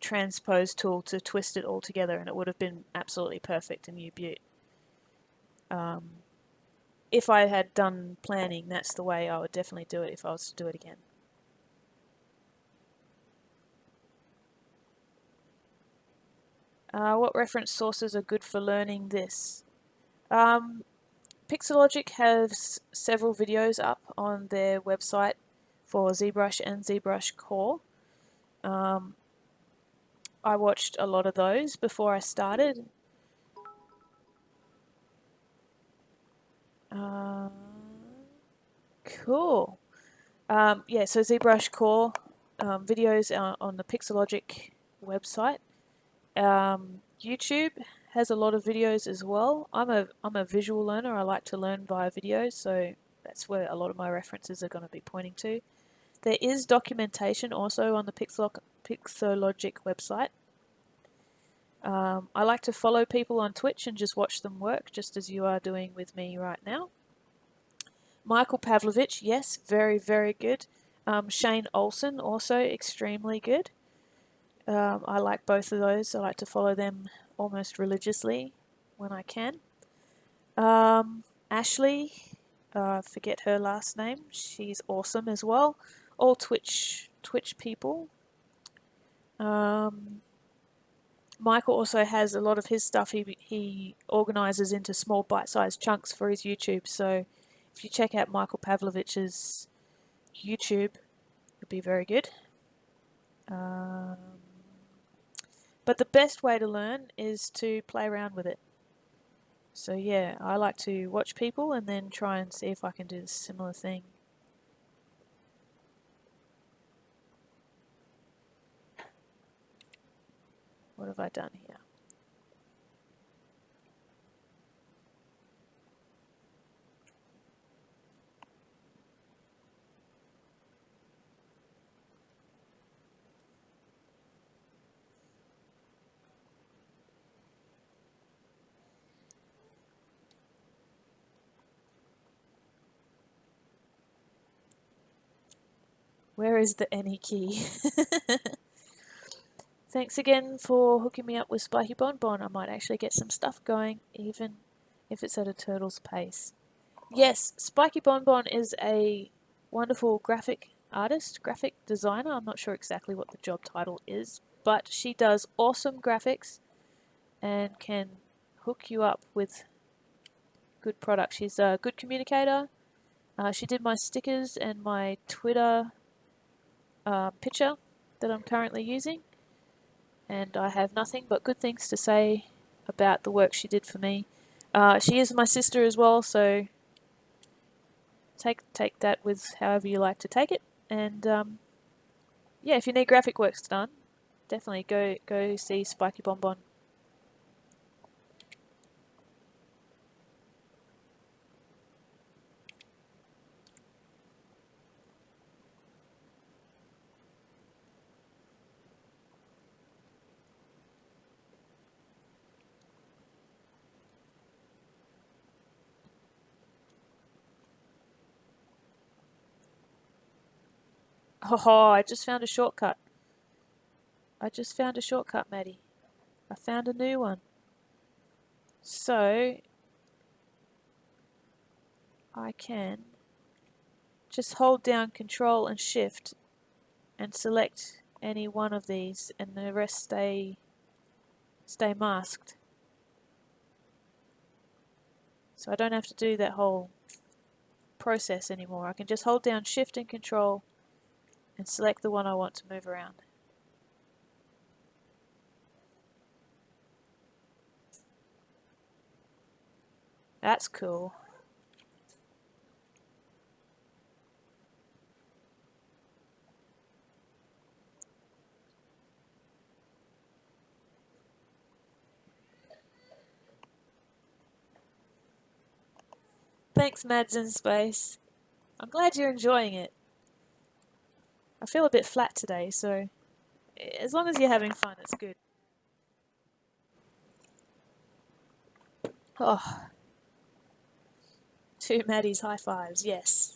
S1: transpose tool to twist it all together, and it would have been absolutely perfect in U-Butte. If I had done planning, that's the way I would definitely do it if I was to do it again. What reference sources are good for learning this? Pixelogic has several videos up on their website for ZBrush and zBrushCore. I watched a lot of those before I started. Cool. Yeah, so zBrushCore videos on the Pixelogic website. YouTube has a lot of videos as well. I'm a visual learner. I like to learn via videos, so that's where a lot of my references are going to be pointing to. There is documentation also on the Pixologic website. I like to follow people on Twitch and just watch them work, just as you are doing with me right now. Michael Pavlovich, yes, very, very good. Shane Olsen, also extremely good. I like both of those. I like to follow them almost religiously when I can. Ashley, forget her last name. She's awesome as well. All Twitch people. Michael also has a lot of his stuff he organizes into small bite-sized chunks for his YouTube. So if you check out Michael Pavlovich's YouTube, it'll be very good. But the best way to learn is to play around with it. So yeah, I like to watch people and then try and see if I can do a similar thing. What have I done here? Where is the any key? Thanks again for hooking me up with Spiky Bonbon. I might actually get some stuff going, even if it's at a turtle's pace. Yes, Spiky Bonbon is a wonderful graphic artist, graphic designer. I'm not sure exactly what the job title is, but she does awesome graphics and can hook you up with good products. She's a good communicator. She did my stickers and my Twitter picture that I'm currently using, and I have nothing but good things to say about the work she did for me. She is my sister as well, so take that with however you like to take it. And yeah, if you need graphic works done, definitely go see Spiky Bonbon. Oh, I just found a shortcut. Maddie. I found a new one. So I can just hold down Control and Shift and select any one of these, and the rest stay masked. So I don't have to do that whole process anymore. I can just hold down Shift and Control and select the one I want to move around. That's cool. Thanks, Mads in Space. I'm glad you're enjoying it. I feel a bit flat today, so as long as you're having fun, it's good. Oh, two Maddies high fives, yes.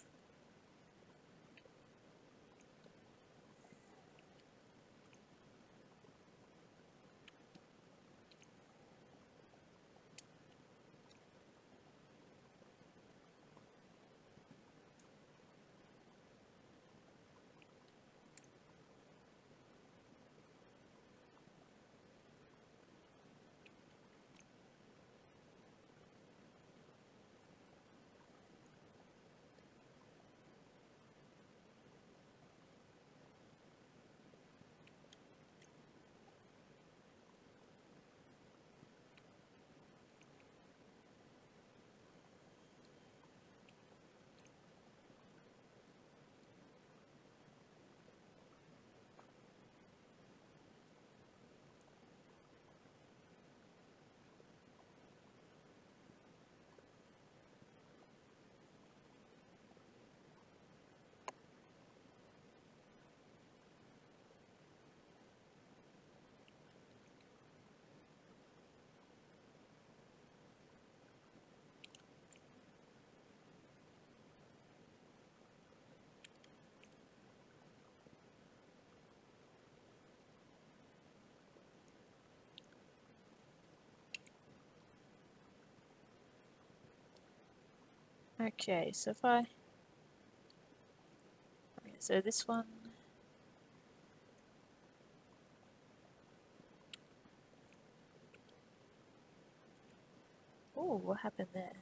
S1: Okay, so so this one. Oh, what happened there?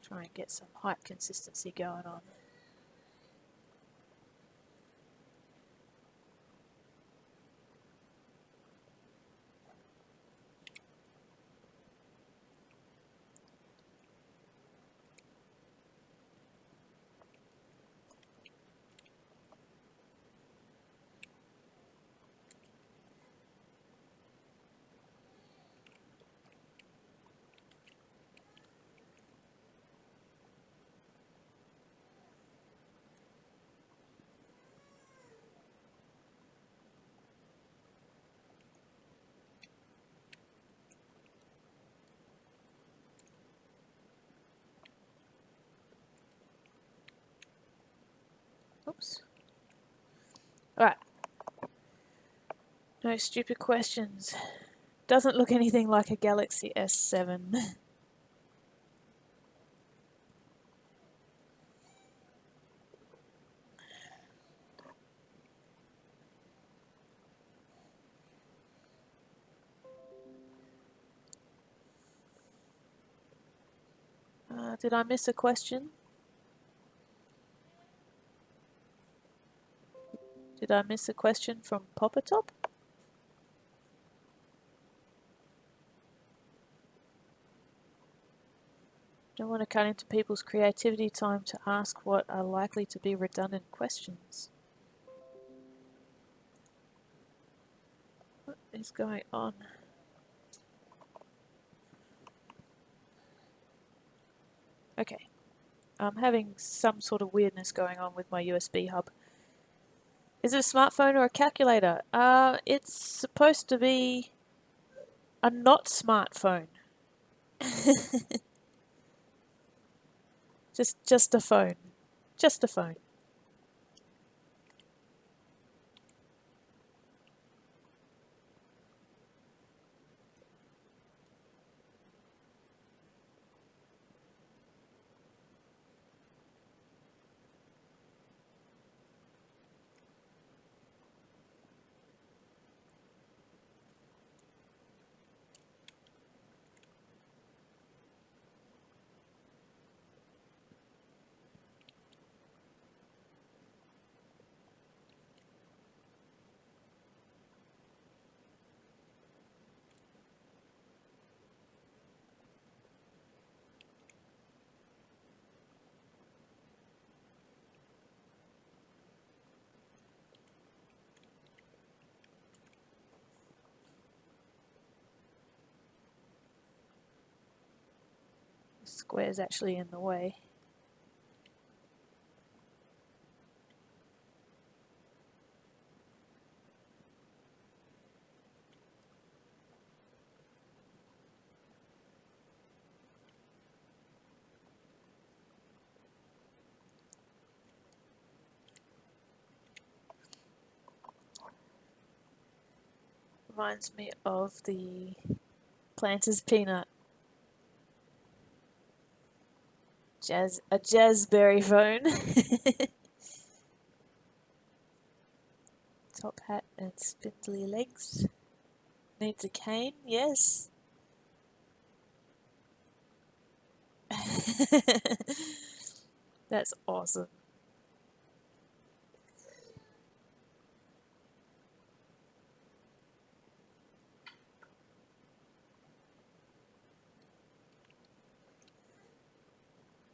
S1: Try and get some height consistency going on. Oops. Alright. No stupid questions. Doesn't look anything like a Galaxy S7. Did I miss a question? Did I miss a question from Poppertop? Don't want to cut into people's creativity time to ask what are likely to be redundant questions. What is going on? Okay. I'm having some sort of weirdness going on with my USB hub. Is it a smartphone or a calculator? It's supposed to be a not smartphone. just a phone. Just a phone. The square's actually in the way. Reminds me of the Planter's Peanut. A jazzberry phone. Top hat and spindly legs. Needs a cane, yes. That's awesome.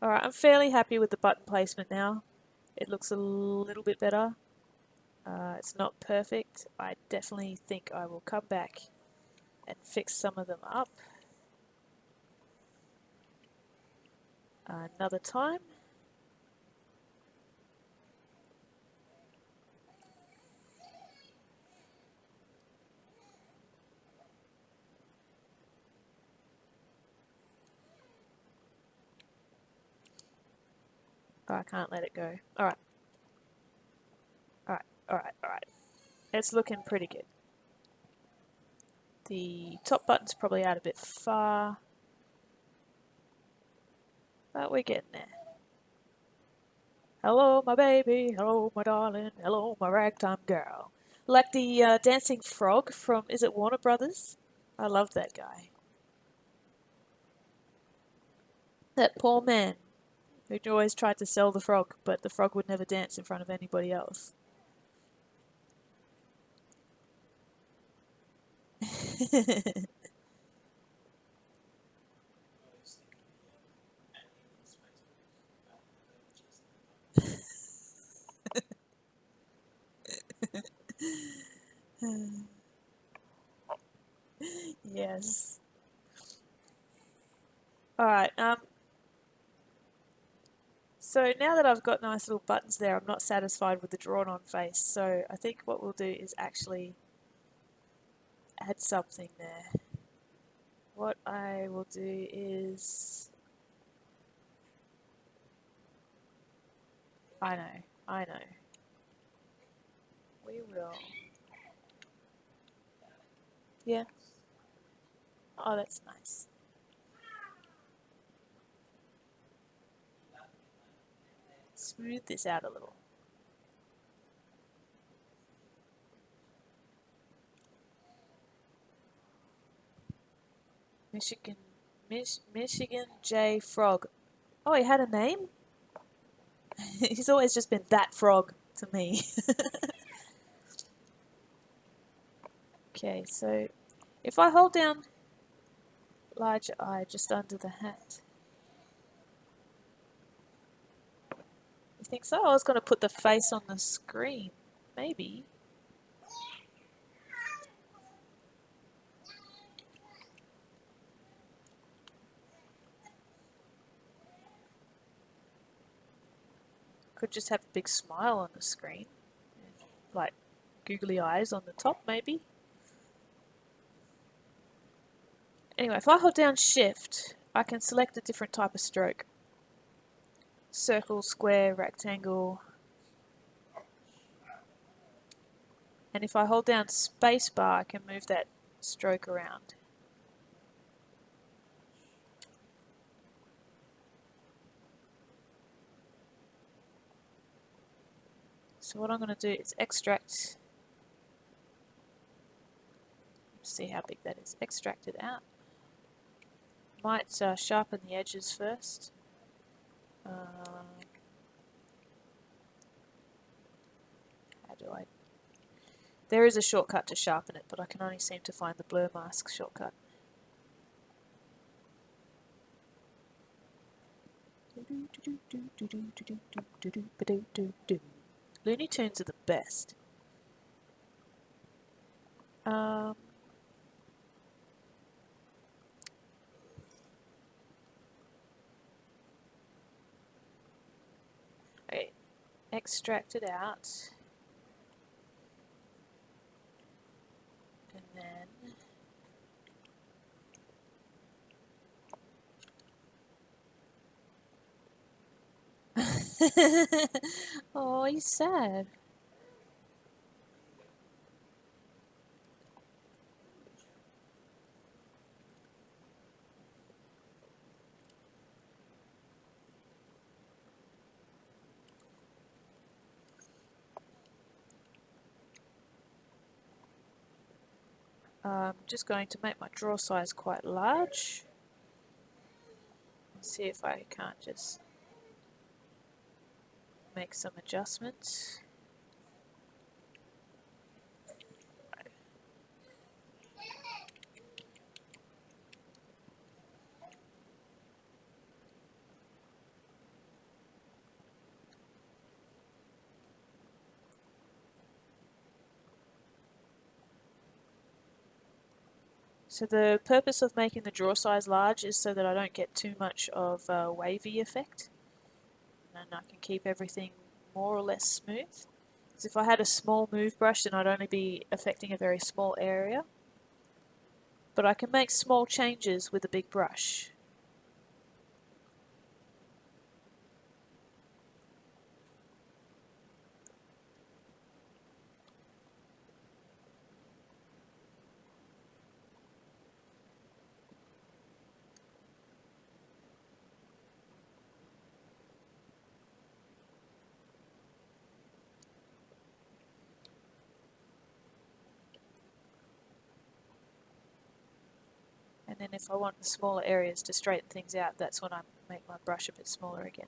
S1: Alright, I'm fairly happy with the button placement now. It looks a little bit better. It's not perfect. I definitely think I will come back and fix some of them up another time. Oh, I can't let it go. Alright. Alright. It's looking pretty good. The top button's probably out a bit far, but we're getting there. Hello, my baby. Hello, my darling. Hello, my ragtime girl. Like the dancing frog from, is it Warner Brothers? I love that guy. That poor man who always tried to sell the frog, but the frog would never dance in front of anybody else. Yes. Alright, so now that I've got nice little buttons there, I'm not satisfied with the drawn on face, so I think what we'll do is actually add something there. What I will do is... I know. We will... Yeah. Oh, that's nice. Smooth this out a little. Michigan J. Frog. Oh, he had a name? He's always just been that frog to me. Okay, so if I hold down large eye just under the hat. You think so? I was going to put the face on the screen. Maybe. Could just have a big smile on the screen. Like googly eyes on the top, maybe. Anyway, if I hold down Shift, I can select a different type of stroke. Circle, square, rectangle. And if I hold down Spacebar, I can move that stroke around. So what I'm going to do is extract. See how big that is. Extract it out. Might sharpen the edges first. How do I? There is a shortcut to sharpen it, but I can only seem to find the blur mask shortcut. Looney Tunes are the best. Okay, extract it out. And then oh, he's sad. I'm just going to make my draw size quite large. See if I can't just make some adjustments. So the purpose of making the draw size large is so that I don't get too much of a wavy effect. And I can keep everything more or less smooth. Because if I had a small move brush, then I'd only be affecting a very small area. But I can make small changes with a big brush. if I want the smaller areas to straighten things out, that's when I make my brush a bit smaller again.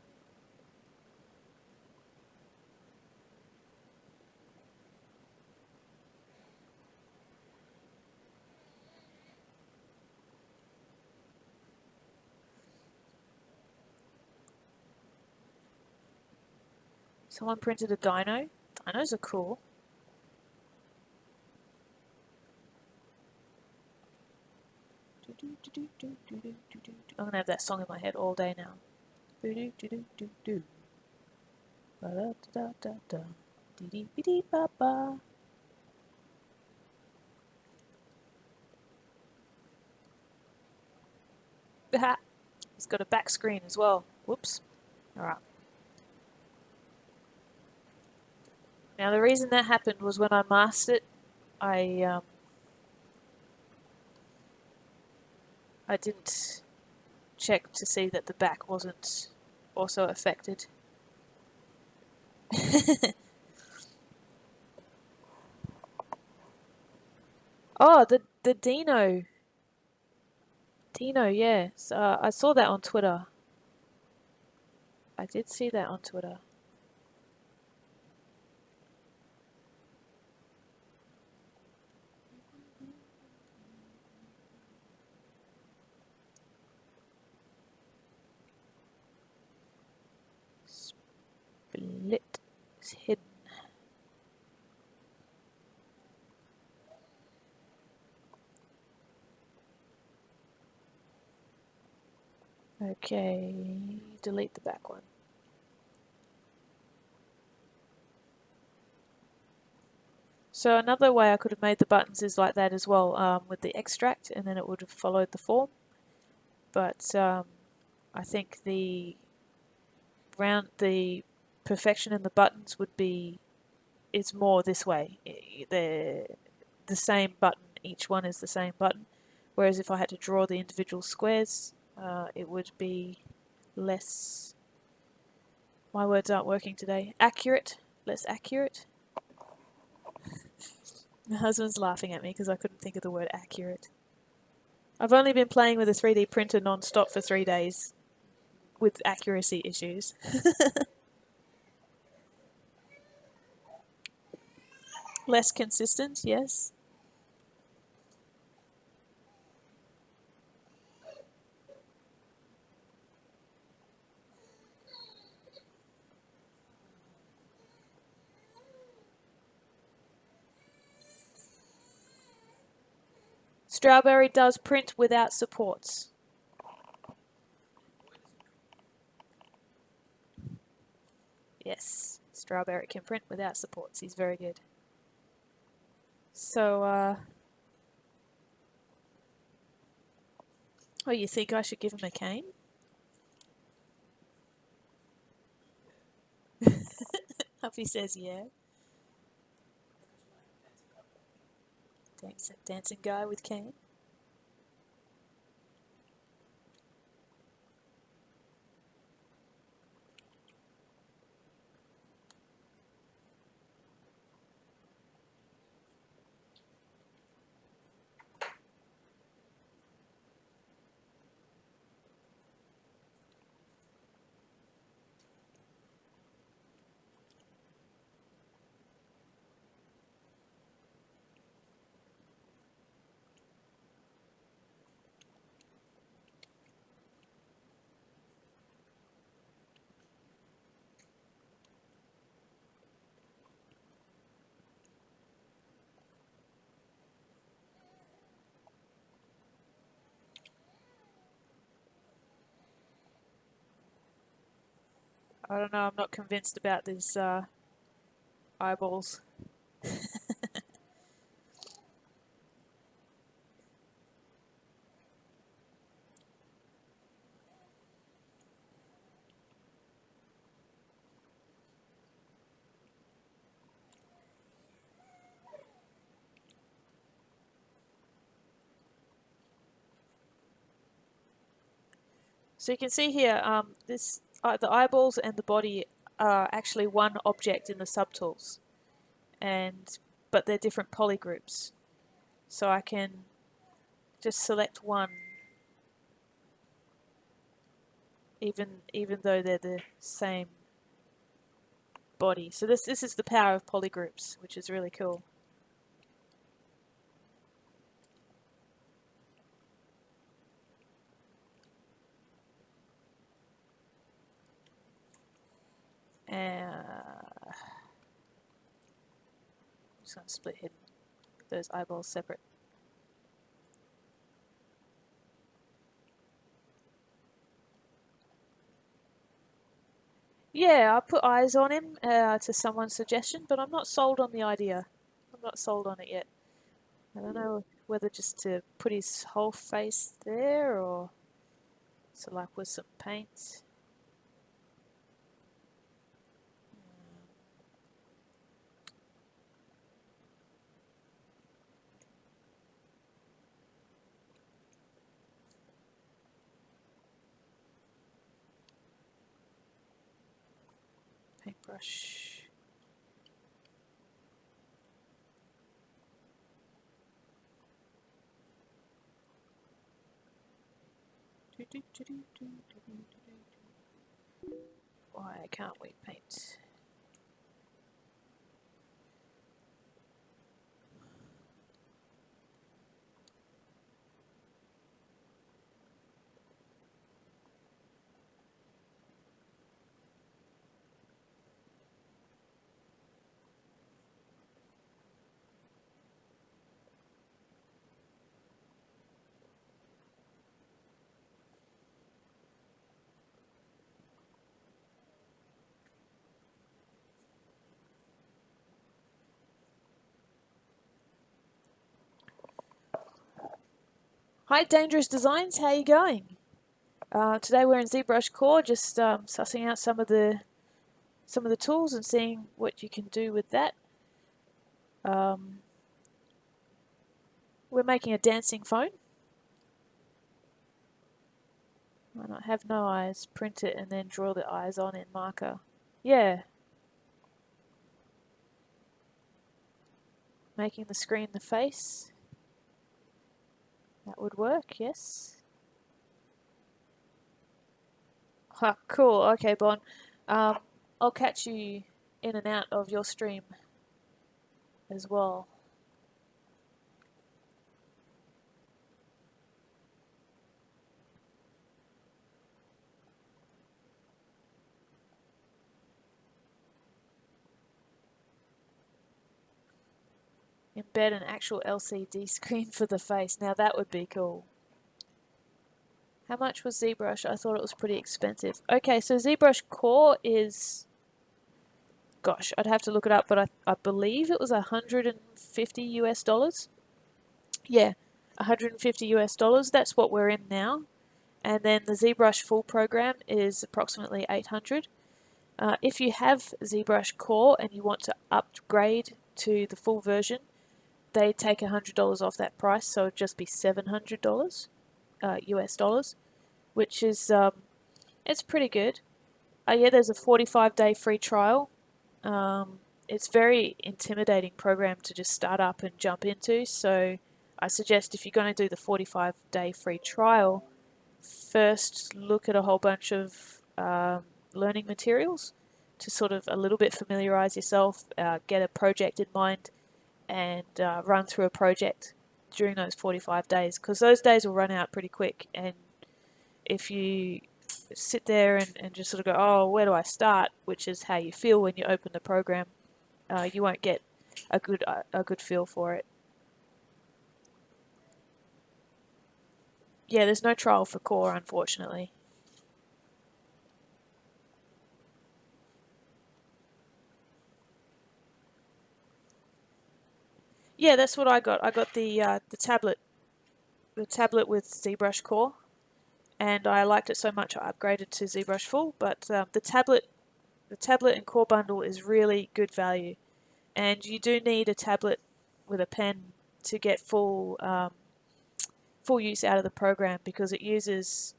S1: Someone printed a dino. Dinos are cool. I'm gonna have that song in my head all day now. It's got a back screen as well. Whoops. Alright. Now the reason that happened was when I masked it, I didn't check to see that the back wasn't also affected. Oh, the Dino. Dino, yeah. So, I saw that on Twitter. I did see that on Twitter. Split is hidden. Okay, delete the back one. So another way I could have made the buttons is like that as well, with the extract, and then it would have followed the form. But I think the perfection in the buttons is more this way. They're the same button. Each one is the same button. Whereas if I had to draw the individual squares, it would be less. My words aren't working today. Accurate, less accurate. My husband's laughing at me because I couldn't think of the word accurate. I've only been playing with a 3D printer non-stop for 3 days with accuracy issues. Less consistent, yes. Strawberry does print without supports. Yes, Strawberry can print without supports. He's very good. So, oh, you think I should give him a cane? Huffy says yeah. Dancing guy with cane. I don't know, I'm not convinced about these eyeballs. So you can see here, the eyeballs and the body are actually one object in the subtools, but they're different polygroups. So I can just select one even though they're the same body. So this is the power of polygroups, which is really cool. I'm just going to split those eyeballs separate. Yeah, I put eyes on him to someone's suggestion, but I'm not sold on the idea. I'm not sold on it yet. I don't know whether just to put his whole face there or so like with some paint. Paintbrush. Why can't we paint? Hi, Dangerous Designs. How you going? Today we're in zBrushCore, just sussing out some of the tools and seeing what you can do with that. We're making a dancing phone. Why not have no eyes, print it, and then draw the eyes on in marker? Yeah. Making the screen the face. That would work, yes. Huh, cool. Okay, Bon. I'll catch you in and out of your stream as well. Embed an actual LCD screen for the face. Now that would be cool. How much was ZBrush? I thought it was pretty expensive. Okay, so zBrushCore is... Gosh, I'd have to look it up, but I believe it was 150 US dollars. Yeah, 150 US dollars. That's what we're in now. And then the ZBrush full program is approximately 800. If you have zBrushCore and you want to upgrade to the full version, they take $100 off that price, so it'd just be $700 US dollars, which is it's pretty good. Yeah, there's a 45-day free trial. It's very intimidating program to just start up and jump into, so I suggest if you're going to do the 45-day free trial, first look at a whole bunch of learning materials to sort of a little bit familiarize yourself, get a project in mind, and run through a project during those 45 days, because those days will run out pretty quick. And if you sit there and just sort of go, oh, where do I start, which is how you feel when you open the program, you won't get a good feel for it. Yeah, there's no trial for Core, unfortunately. Yeah, that's what I got. I got the tablet with zBrushCore, and I liked it so much I upgraded to ZBrush Full. But the tablet and Core bundle is really good value, and you do need a tablet with a pen to get full use out of the program, because it uses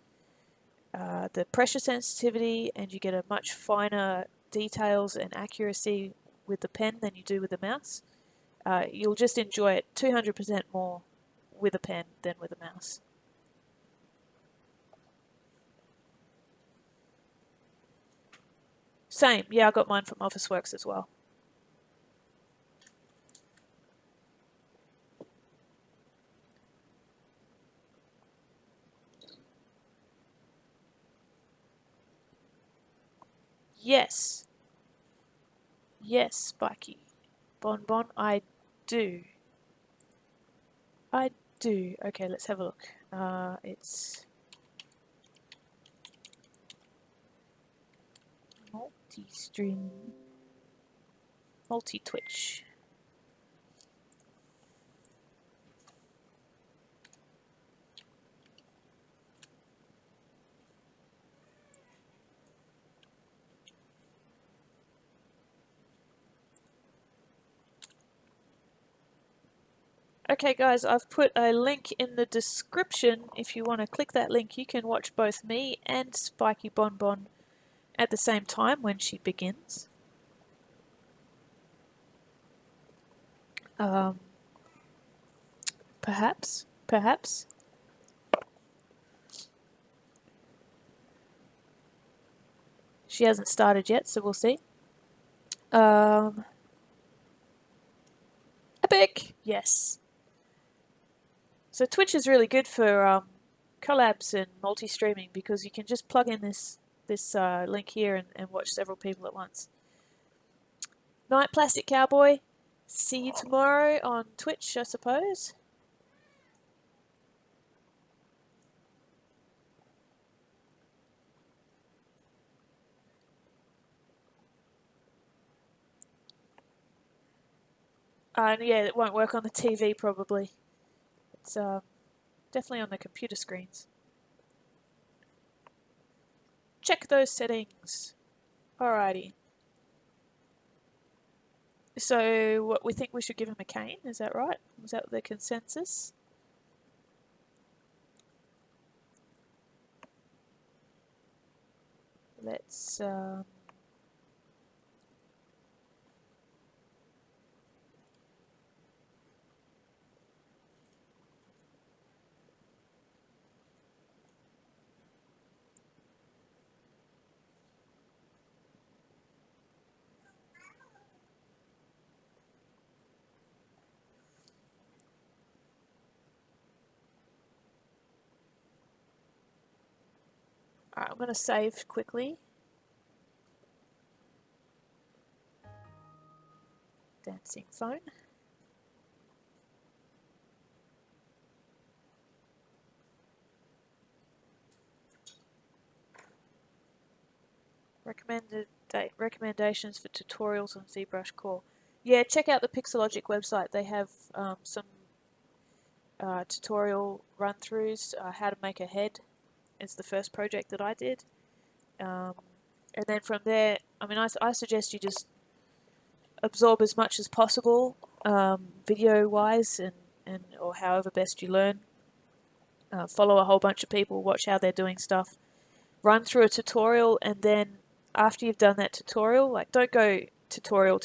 S1: the pressure sensitivity, and you get a much finer details and accuracy with the pen than you do with the mouse. You'll just enjoy it 200% more with a pen than with a mouse. Same. Yeah, I got mine from Officeworks as well. Yes. Yes, Spiky. Bonbon, I do. I do. Okay, let's have a look. It's multi-stream, multi-twitch. Okay guys, I've put a link in the description. If you want to click that link, you can watch both me and Spiky Bonbon at the same time when she begins. Perhaps. She hasn't started yet, so we'll see. Epic! Yes. So Twitch is really good for collabs and multi-streaming because you can just plug in this link here and watch several people at once. Night Plastic Cowboy. See you tomorrow on Twitch, I suppose. Yeah, it won't work on the TV probably. It's definitely on the computer screens. Check those settings. Alrighty. So what we think we should give him a cane, is that right? Was that the consensus? Let's Alright, I'm going to save quickly. Dancing phone. Recommendations for tutorials on zBrushCore. Yeah, check out the Pixologic website. They have some tutorial run-throughs. How to make a head is the first project that I did. And then from there, I mean, I suggest you just absorb as much as possible, video-wise, and or however best you learn. Follow a whole bunch of people, watch how they're doing stuff, run through a tutorial, and then after you've done that tutorial, like don't go tutorial.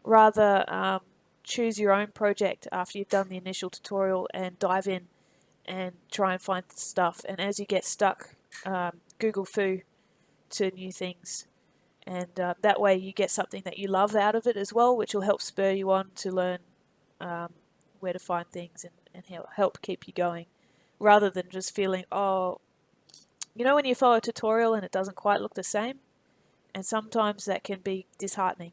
S1: Rather, choose your own project after you've done the initial tutorial and dive in and try and find stuff. And as you get stuck, Google foo to new things. And that way you get something that you love out of it as well, which will help spur you on to learn where to find things and help keep you going. Rather than just feeling, oh, you know when you follow a tutorial and it doesn't quite look the same? And sometimes that can be disheartening.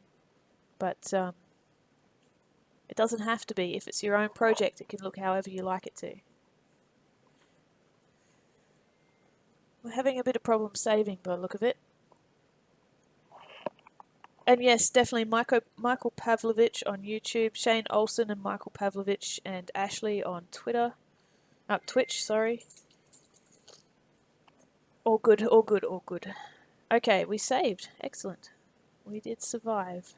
S1: But it doesn't have to be. If it's your own project, it can look however you like it to. We're having a bit of problem saving by the look of it. And yes, definitely Michael Pavlovich on YouTube, Shane Olsen and Michael Pavlovich and Ashley on Twitch, sorry. All good. Okay, we saved. Excellent. We did survive.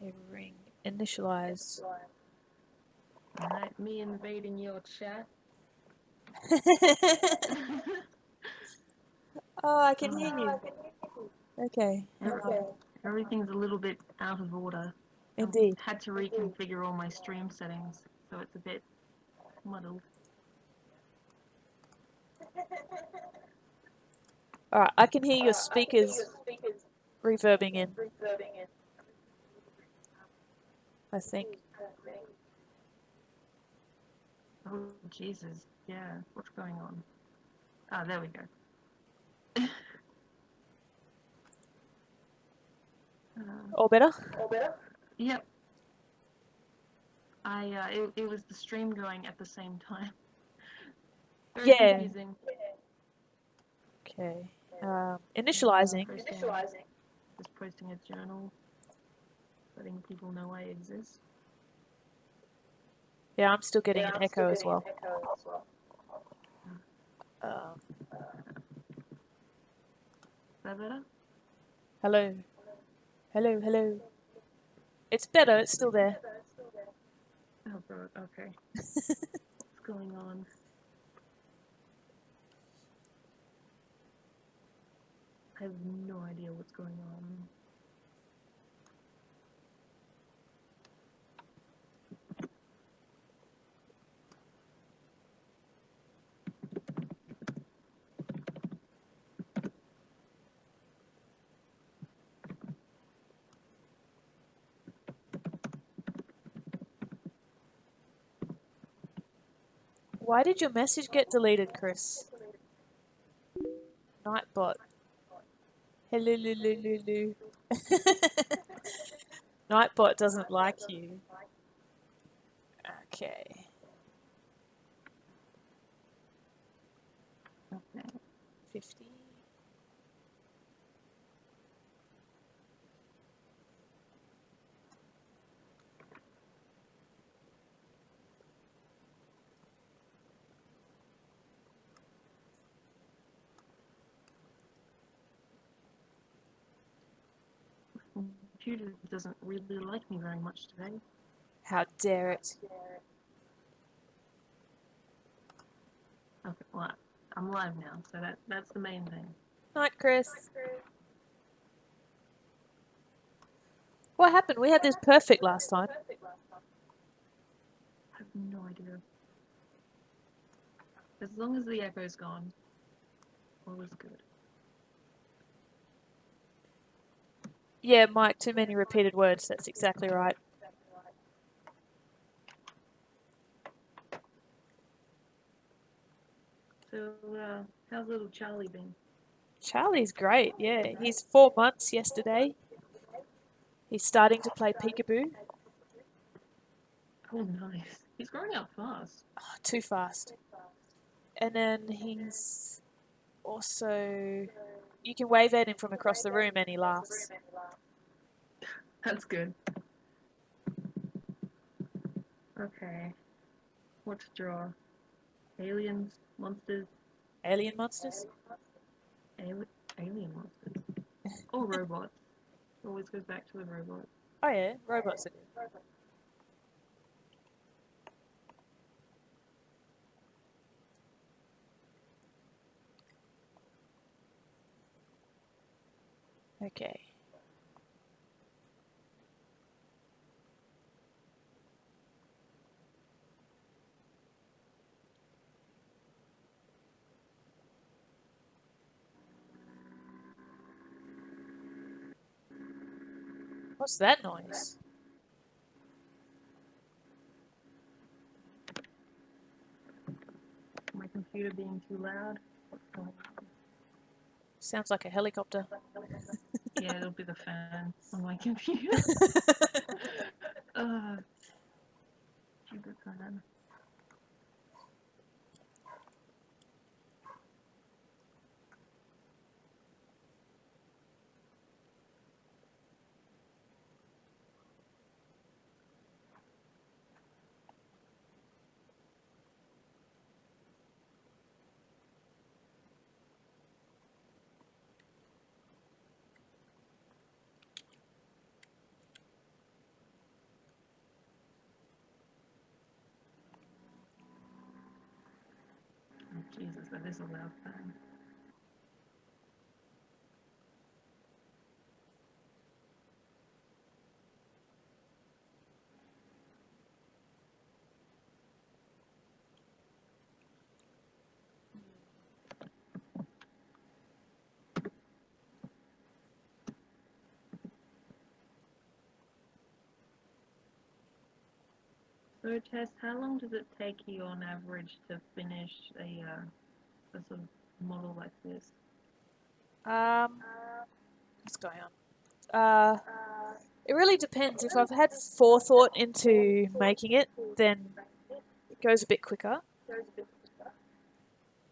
S1: A ring. Initialize.
S2: Alright, me invading your chat.
S1: Oh, I can hear you. Okay.
S2: Everything's a little bit out of order.
S1: Indeed.
S2: I've had to reconfigure all my stream settings, so it's a bit muddled.
S1: Alright, I can hear your speakers reverbing in. I think.
S2: Oh, Jesus. Yeah, what's going on? Ah, there we go.
S1: All better?
S2: Yep. It was the stream going at the same time. Very
S1: Yeah.
S2: confusing.
S1: Okay. Initializing.
S2: Just posting a journal, letting people know I exist.
S1: Yeah, I'm still getting an echo as well.
S2: Is that better?
S1: Hello. Hello, hello. It's better, it's still there.
S2: Oh, God, okay. What's going on? I have no idea what's going on.
S1: Why did your message get deleted, Chris? Nightbot. Hello, lulu. Nightbot doesn't like you. Okay.
S2: Okay.
S1: 50.
S2: Computer doesn't really like me very much today.
S1: How dare it?
S2: Okay, well, I'm live now, so that's the main thing.
S1: Night, Chris. What happened? We had this perfect last time.
S2: I have no idea. As long as the echo's gone, all is good.
S1: Yeah, Mike, too many repeated words. That's exactly right.
S2: So, how's little Charlie been?
S1: Charlie's great, yeah. He's 4 months yesterday. He's starting to play peekaboo.
S2: Oh, nice. He's growing up fast.
S1: Oh, too fast. And then he's also... You can wave at him from across the room and he laughs.
S2: That's good. Okay. What to draw? Aliens? Monsters?
S1: Alien monsters?
S2: Alien monsters? Or robots. Always goes back to the robot.
S1: Oh yeah, robots are good. Okay. What's that noise?
S2: My computer being too loud? What's going on?
S1: Sounds like a helicopter.
S2: Yeah, it'll be the fan on my computer. Stupid fan. Jesus, that is a loud fan. So, Tess, how long does it take you on average to finish a sort of model like this?
S1: What's going on? It really depends. If I've had forethought into making it, then it goes a bit quicker.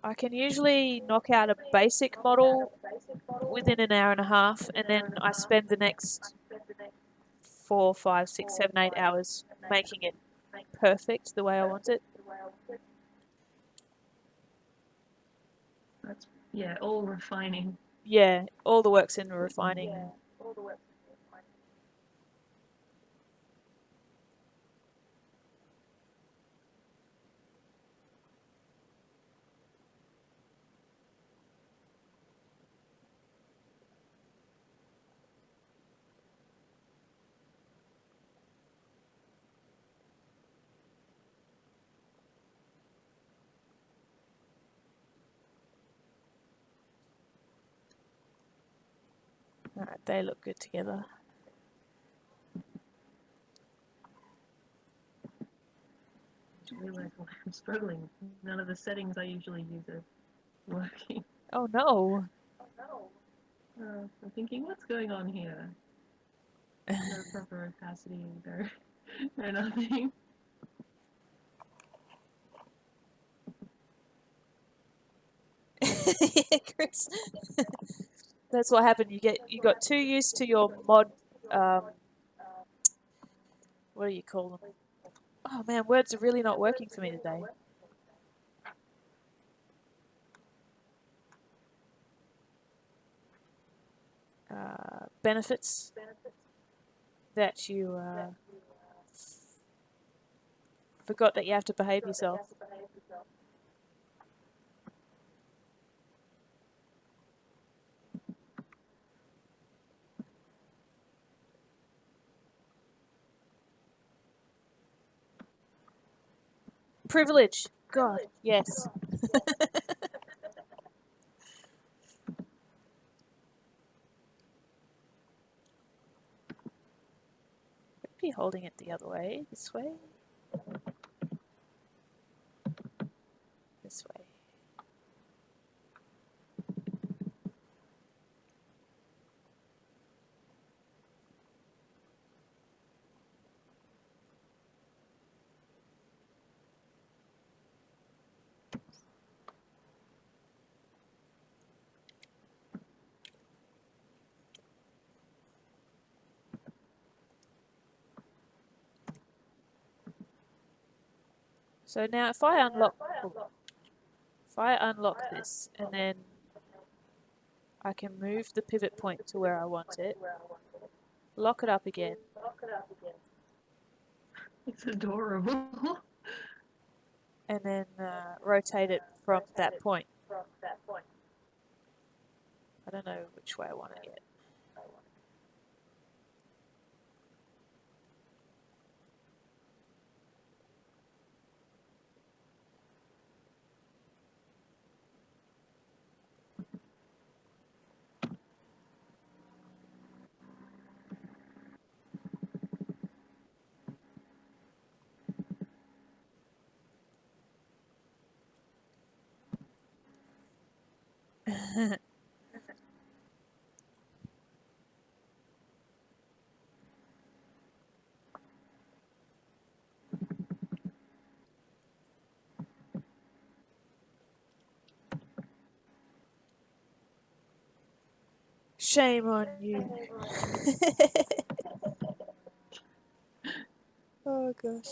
S1: I can usually knock out a basic model within an hour and a half, and then I spend the next 4, 5, 6, 7, 8 hours making it perfect the way I want it.
S2: That's, yeah, all refining.
S1: Yeah, all the work's in the refining. Alright, they look good together.
S2: I realize why I'm struggling. None of the settings I usually use are working.
S1: Oh no!
S2: I'm thinking, what's going on here? No proper opacity, no nothing.
S1: Yeah, Chris. That's what happened. You got too used to your mod. What do you call them? Oh man, words are really not working for me today. Benefits that you forgot that you have to behave yourself. Privilege. God, yes. Be holding it the other way. This way. This way. So now if I unlock this and then I can move the pivot point to where I want it, lock it up again.
S2: It's adorable.
S1: And then rotate it from that point. I don't know which way I want it yet. Shame on you. Oh gosh.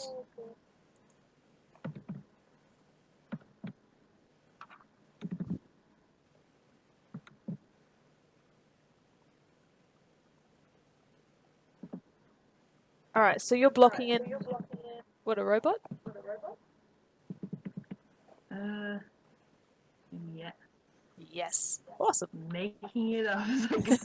S1: Alright, so you're blocking in what, a robot? Yes. Awesome.
S2: Making it up as I go.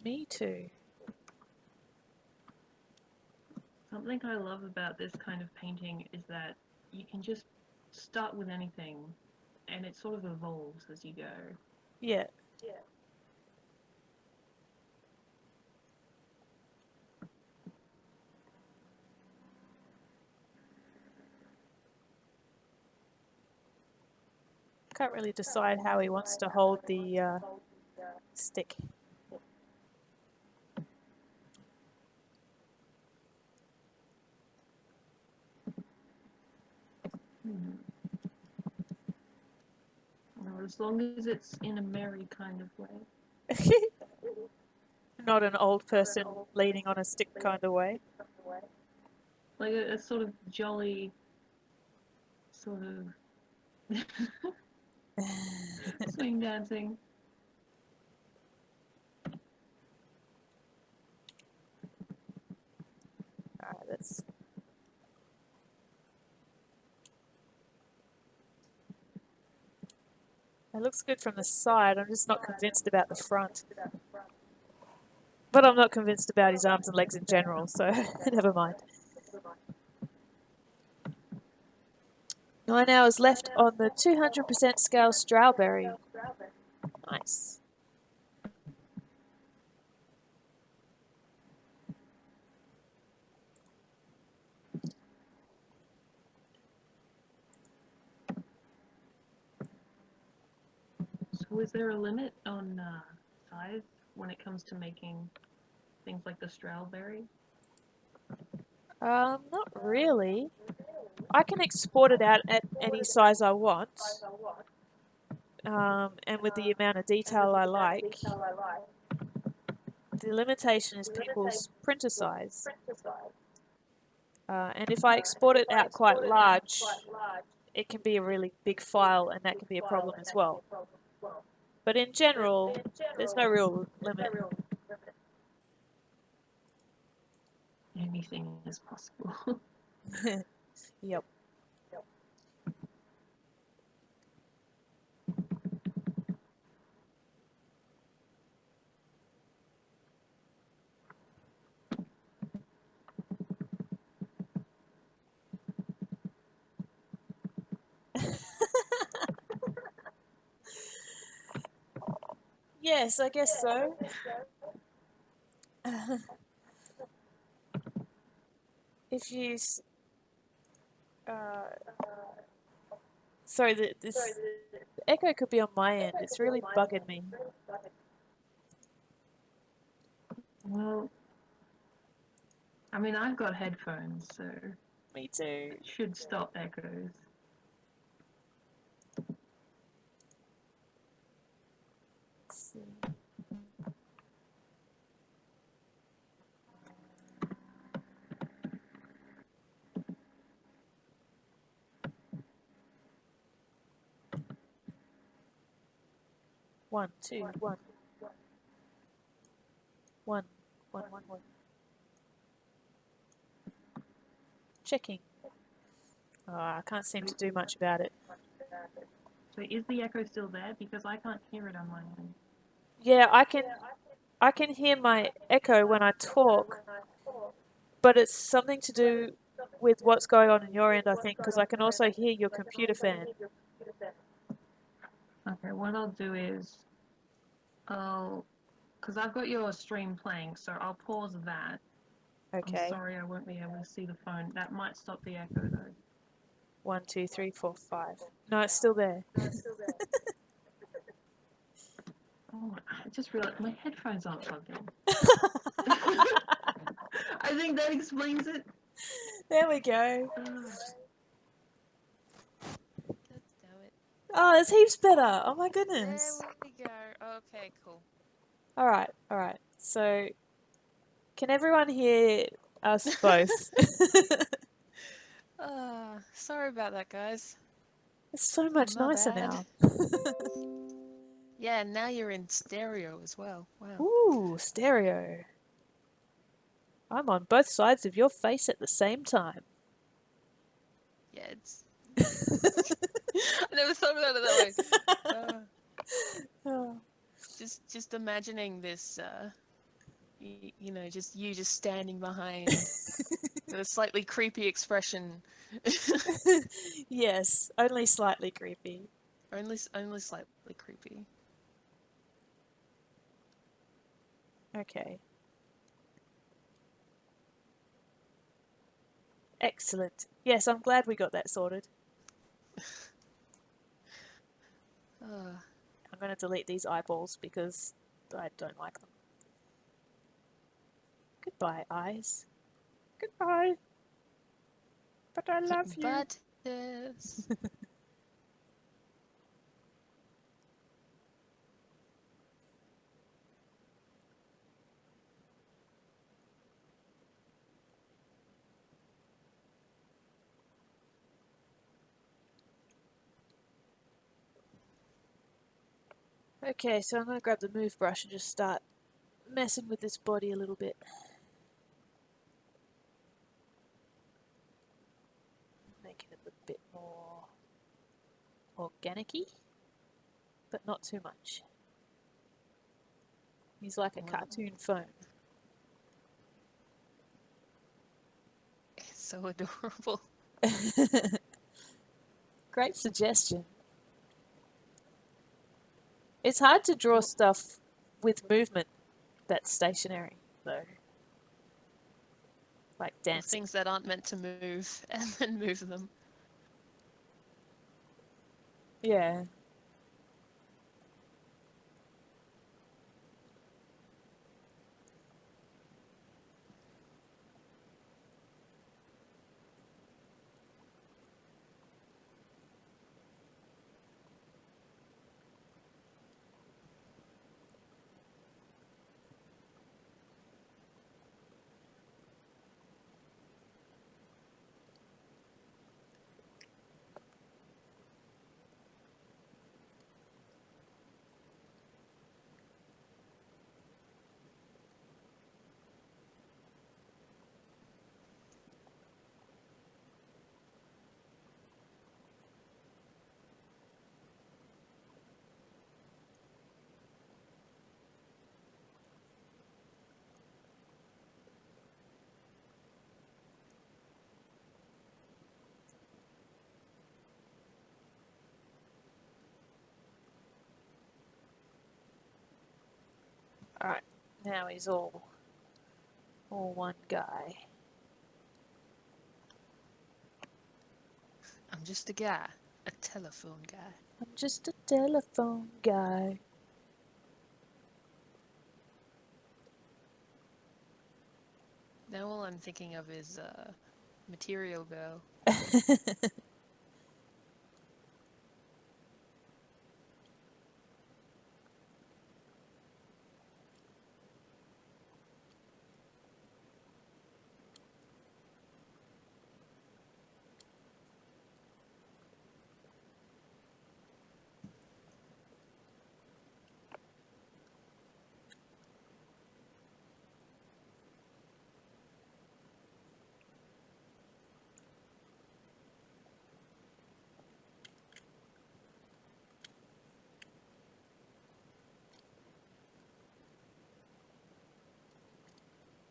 S1: Me too.
S2: Something I love about this kind of painting is that you can just start with anything and it sort of evolves as you go.
S1: Yeah. Can't really decide how he wants to hold the stick.
S2: Well, as long as it's in a merry kind of way.
S1: Not an old person leaning on a stick kind of way.
S2: Like a sort of jolly, sort of swing dancing.
S1: Alright, that's... It looks good from the side. I'm just not convinced about the front. But I'm not convinced about his arms and legs in general, so never mind. 9 hours left on the 200% scale strawberry. Nice.
S2: So is there a limit on size when it comes to making things like the strawberry?
S1: Not really. I can export it out at any size I want, and with the amount of detail I like. The limitation is people's printer size. And if I export it out quite large, it can be a really big file, and that can be a problem as well. But in general, there's no real limit.
S2: Anything is possible.
S1: Yep. Yes, I guess so. If you... sorry, this echo could be on my end. It's really bugging me.
S2: Well, I mean, I've got headphones, so
S1: Me too.
S2: it should stop echoes.
S1: Let's see. One, two, one. One, one, one, one. Checking. Oh, I can't seem to do much about it.
S2: So is the echo still there? Because I can't hear it on my end.
S1: Yeah, I can hear my echo when I talk, but it's something to do with what's going on in your end, I think, because I can also hear your computer fan.
S2: Okay, what I'll do is because I've got your stream playing, so I'll pause that.
S1: Okay.
S2: I'm sorry I won't be able to see the phone. That might stop the echo though.
S1: 1, 2, 3, 4, 5. No, it's still there.
S2: Oh, I just realized my headphones aren't plugged in. I think that explains it.
S1: There we go.
S3: Let's do it.
S1: Oh, it's heaps better. Oh my
S3: There
S1: goodness.
S3: we go. Okay, cool.
S1: Alright, alright. So, can everyone hear us both?
S3: Sorry about that, guys.
S1: It's so much
S3: My
S1: nicer
S3: bad.
S1: now.
S3: Yeah, now you're in stereo as well. Wow.
S1: Ooh, stereo. I'm on both sides of your face at the same time.
S3: Yeah, it's. I never thought about it that way.
S1: Oh.
S3: Just imagining this. You know, just you just standing behind with a slightly creepy expression.
S1: Yes, only slightly creepy.
S3: Only slightly creepy.
S1: Okay. Excellent. Yes, I'm glad we got that sorted.
S3: Uh,
S1: I'm going to delete these eyeballs because I don't like them. Goodbye, eyes. Goodbye. But I love you.
S3: but yes.
S1: Okay, so I'm going to grab the move brush and just start messing with this body a little bit. Making it a bit more organic-y, but not too much. He's like a cartoon phone.
S3: It's so adorable.
S1: Great suggestion. It's hard to draw stuff with movement that's stationary, though. Like dancing.
S3: Things that aren't meant to move and then move them.
S1: Yeah. Alright, now he's all one guy.
S3: I'm just a guy, a telephone guy.
S1: I'm just a telephone guy.
S3: Now all I'm thinking of is Material Girl.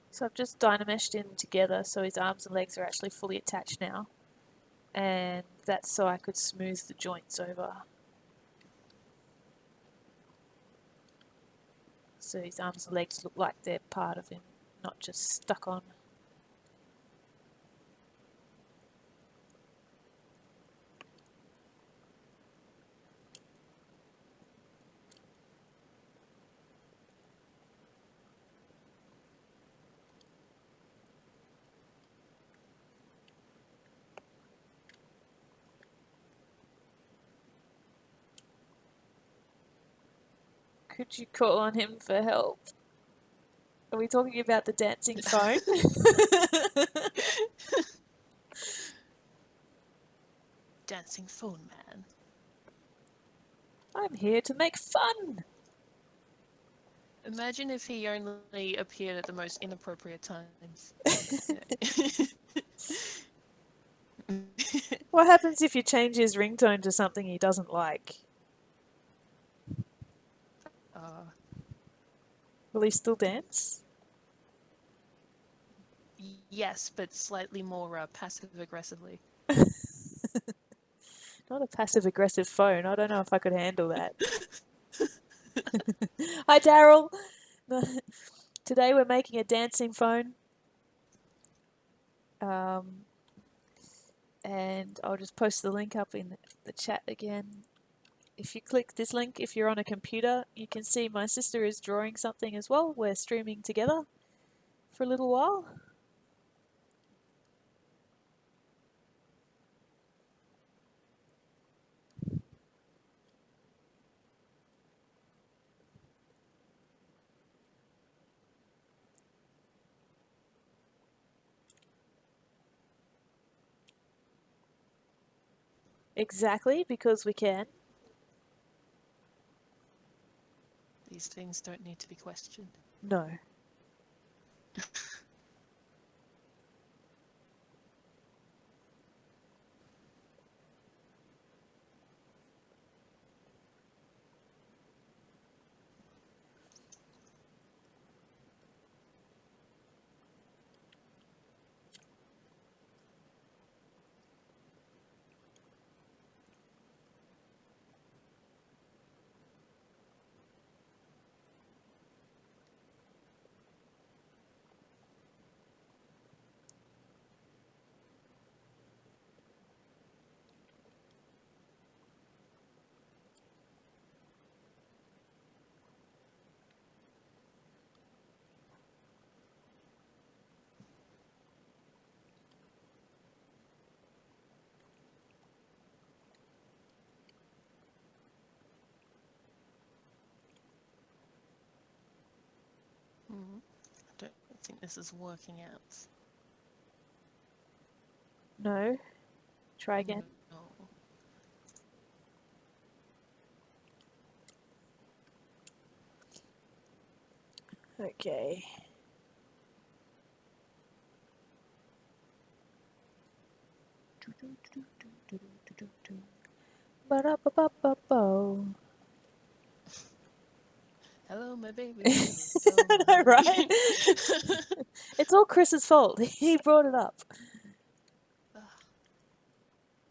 S1: So I've just dynameshed in together so his arms and legs are actually fully attached now. And that's so I could smooth the joints over. So his arms and legs look like they're part of him, not just stuck on. Could you call on him for help? Are we talking about the dancing phone?
S3: Dancing Phone Man.
S1: I'm here to make fun.
S3: Imagine if he only appeared at the most inappropriate times.
S1: What happens if you change his ringtone to something he doesn't like? Will he still dance?
S3: Yes, but slightly more passive aggressively.
S1: Not a passive-aggressive phone. I don't know if I could handle that. Hi, Daryl. Today we're making a dancing phone. And I'll just post the link up in the chat again. If you click this link, if you're on a computer, you can see my sister is drawing something as well. We're streaming together for a little while. Exactly, because we can.
S3: These things don't need to be questioned.
S1: No.
S3: I don't think this is working out.
S1: No. Try again.
S3: No.
S1: Okay. Ba-da-ba-ba-ba-bo.
S3: Hello, my baby.
S1: I know, right? It's all Chris's fault. He brought it up.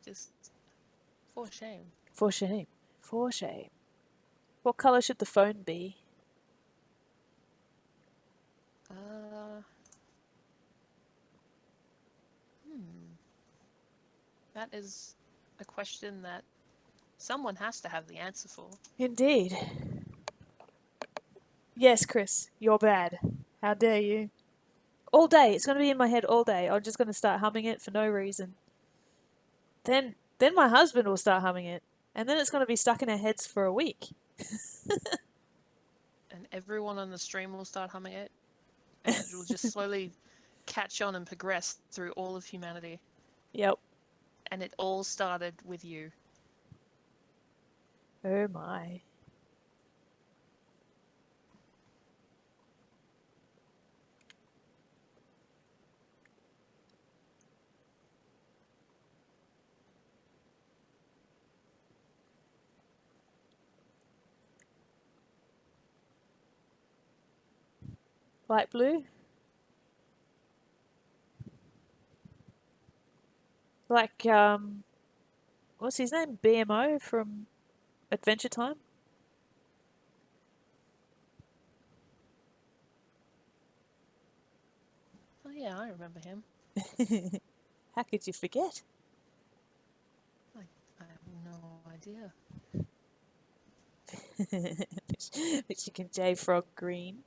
S3: Just for shame.
S1: For shame. For shame. What colour should the phone be?
S3: That is a question that someone has to have the answer for.
S1: Indeed. Yes, Chris, you're bad. How dare you? All day. It's going to be in my head all day. I'm just going to start humming it for no reason. Then my husband will start humming it. And then it's going to be stuck in our heads for a week.
S3: And everyone on the stream will start humming it. And it will just slowly catch on and progress through all of humanity.
S1: Yep.
S3: And it all started with you.
S1: Oh my. Light blue? Like, what's his name? BMO from Adventure Time?
S3: Oh yeah, I remember him.
S1: How could you forget?
S3: I have no idea.
S1: But you can J-Frog green.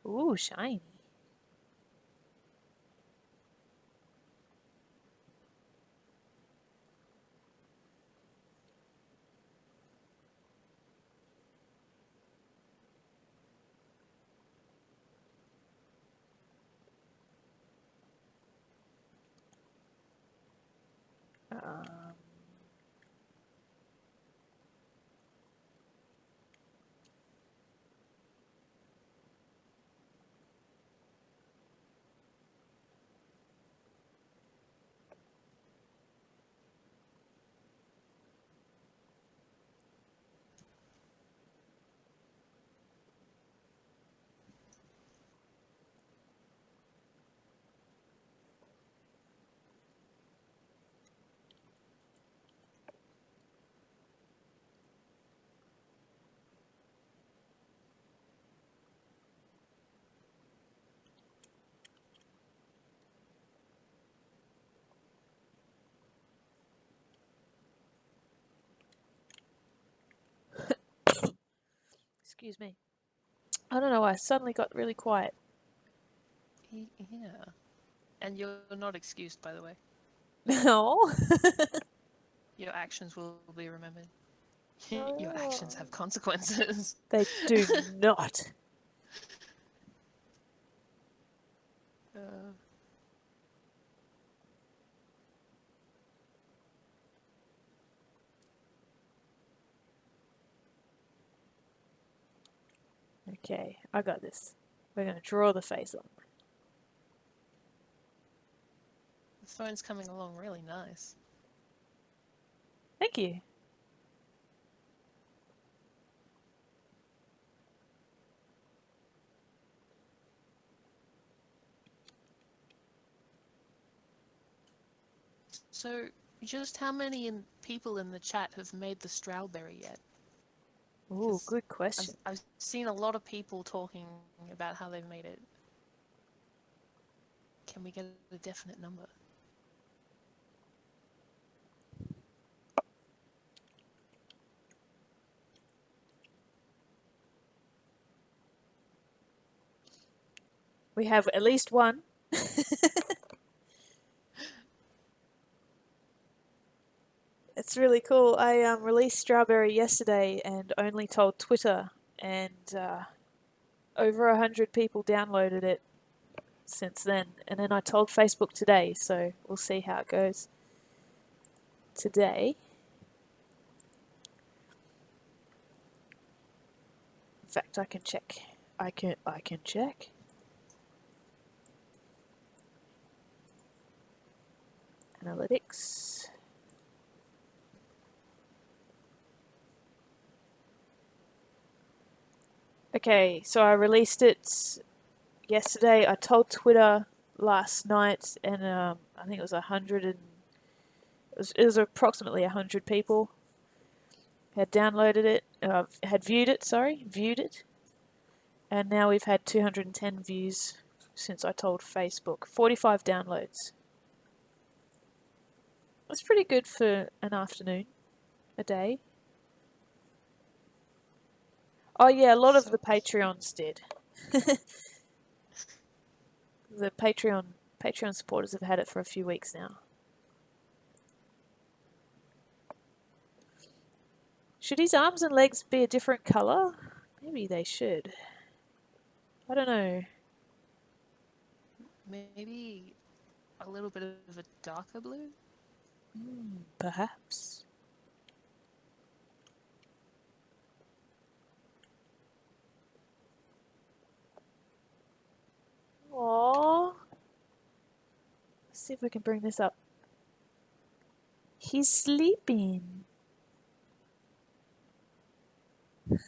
S1: Ooh, shiny. Um, excuse me. I don't know why I suddenly got really quiet.
S3: Yeah. And you're not excused, by the way.
S1: No.
S3: Your actions will be remembered.
S1: Oh.
S3: Your actions have consequences.
S1: They do not.
S3: Uh,
S1: Okay, I got this. We're going to draw the face on.
S3: the phone's coming along really nice.
S1: Thank you.
S3: So, just how many people in the chat have made the strawberry yet?
S1: Ooh, good question.
S3: I've seen a lot of people talking about how they've made it. Can we get a definite number?
S1: We have at least one. It's really cool. I released Strawberry yesterday and only told Twitter, and over 100 people downloaded it since then. And then I told Facebook today, so we'll see how it goes today. In fact, I can check. I can check. Analytics. Okay, so I released it yesterday. I told Twitter last night, and I think it was 100 and it was approximately 100 people had downloaded it, had viewed it, and now we've had 210 views since I told Facebook. 45 downloads. That's pretty good for an afternoon, a day. Oh yeah, a lot of the Patreons did. The Patreon supporters have had it for a few weeks now. Should his arms and legs be a different colour? Maybe they should. I don't know.
S3: Maybe a little bit of a darker blue?
S1: Perhaps. Aww. Let's see if we can bring this up. He's sleeping.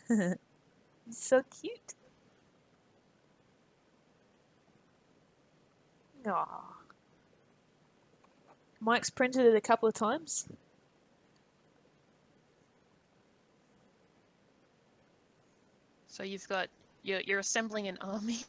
S1: He's so cute. Aww. Mike's printed it a couple of times.
S3: So you're assembling an army?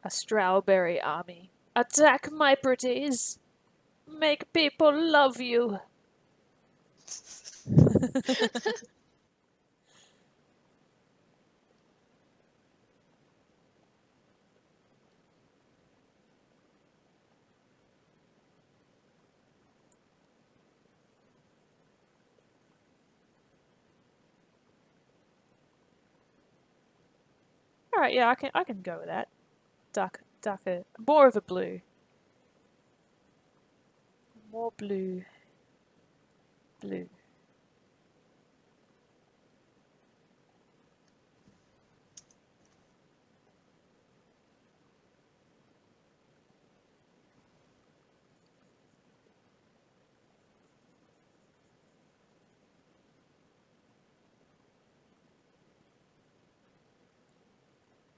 S1: A strawberry army. Attack, my pretties! Make people love you! Alright, yeah, I can go with that. Darker, more of a blue. More blue. Blue.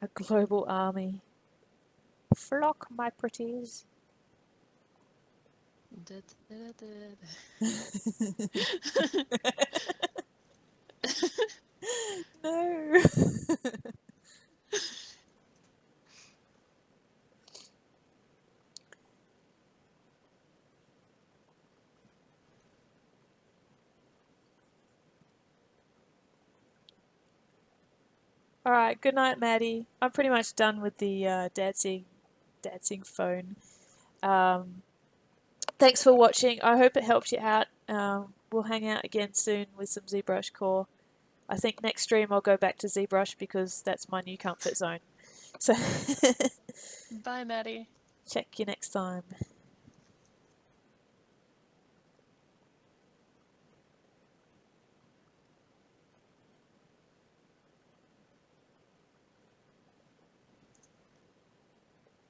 S1: A global army. Flock, my pretties.
S3: Da, da, da,
S1: No. Alright, good night, Maddie. I'm pretty much done with the dancing phone. Thanks for watching. I hope it helped you out. We'll hang out again soon with some zBrushCore. I think next stream I'll go back to ZBrush because that's my new comfort zone. So
S3: Bye, Maddie.
S1: check you next time.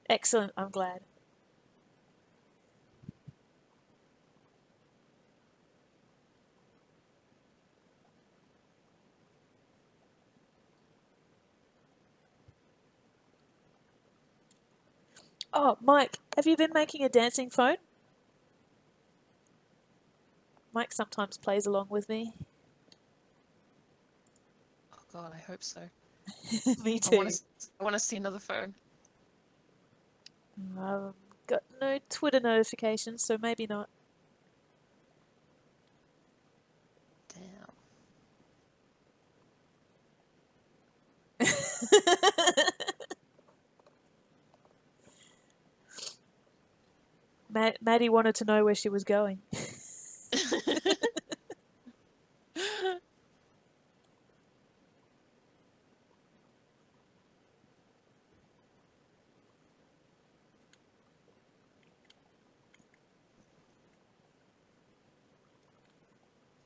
S1: Excellent, I'm glad. Oh, Mike, have you been making a dancing phone? Mike sometimes plays along with me.
S3: Oh God, I hope so.
S1: Me
S3: I
S1: too.
S3: want to see another phone.
S1: Got no Twitter notifications, so maybe not. Maddie wanted to know where she was going.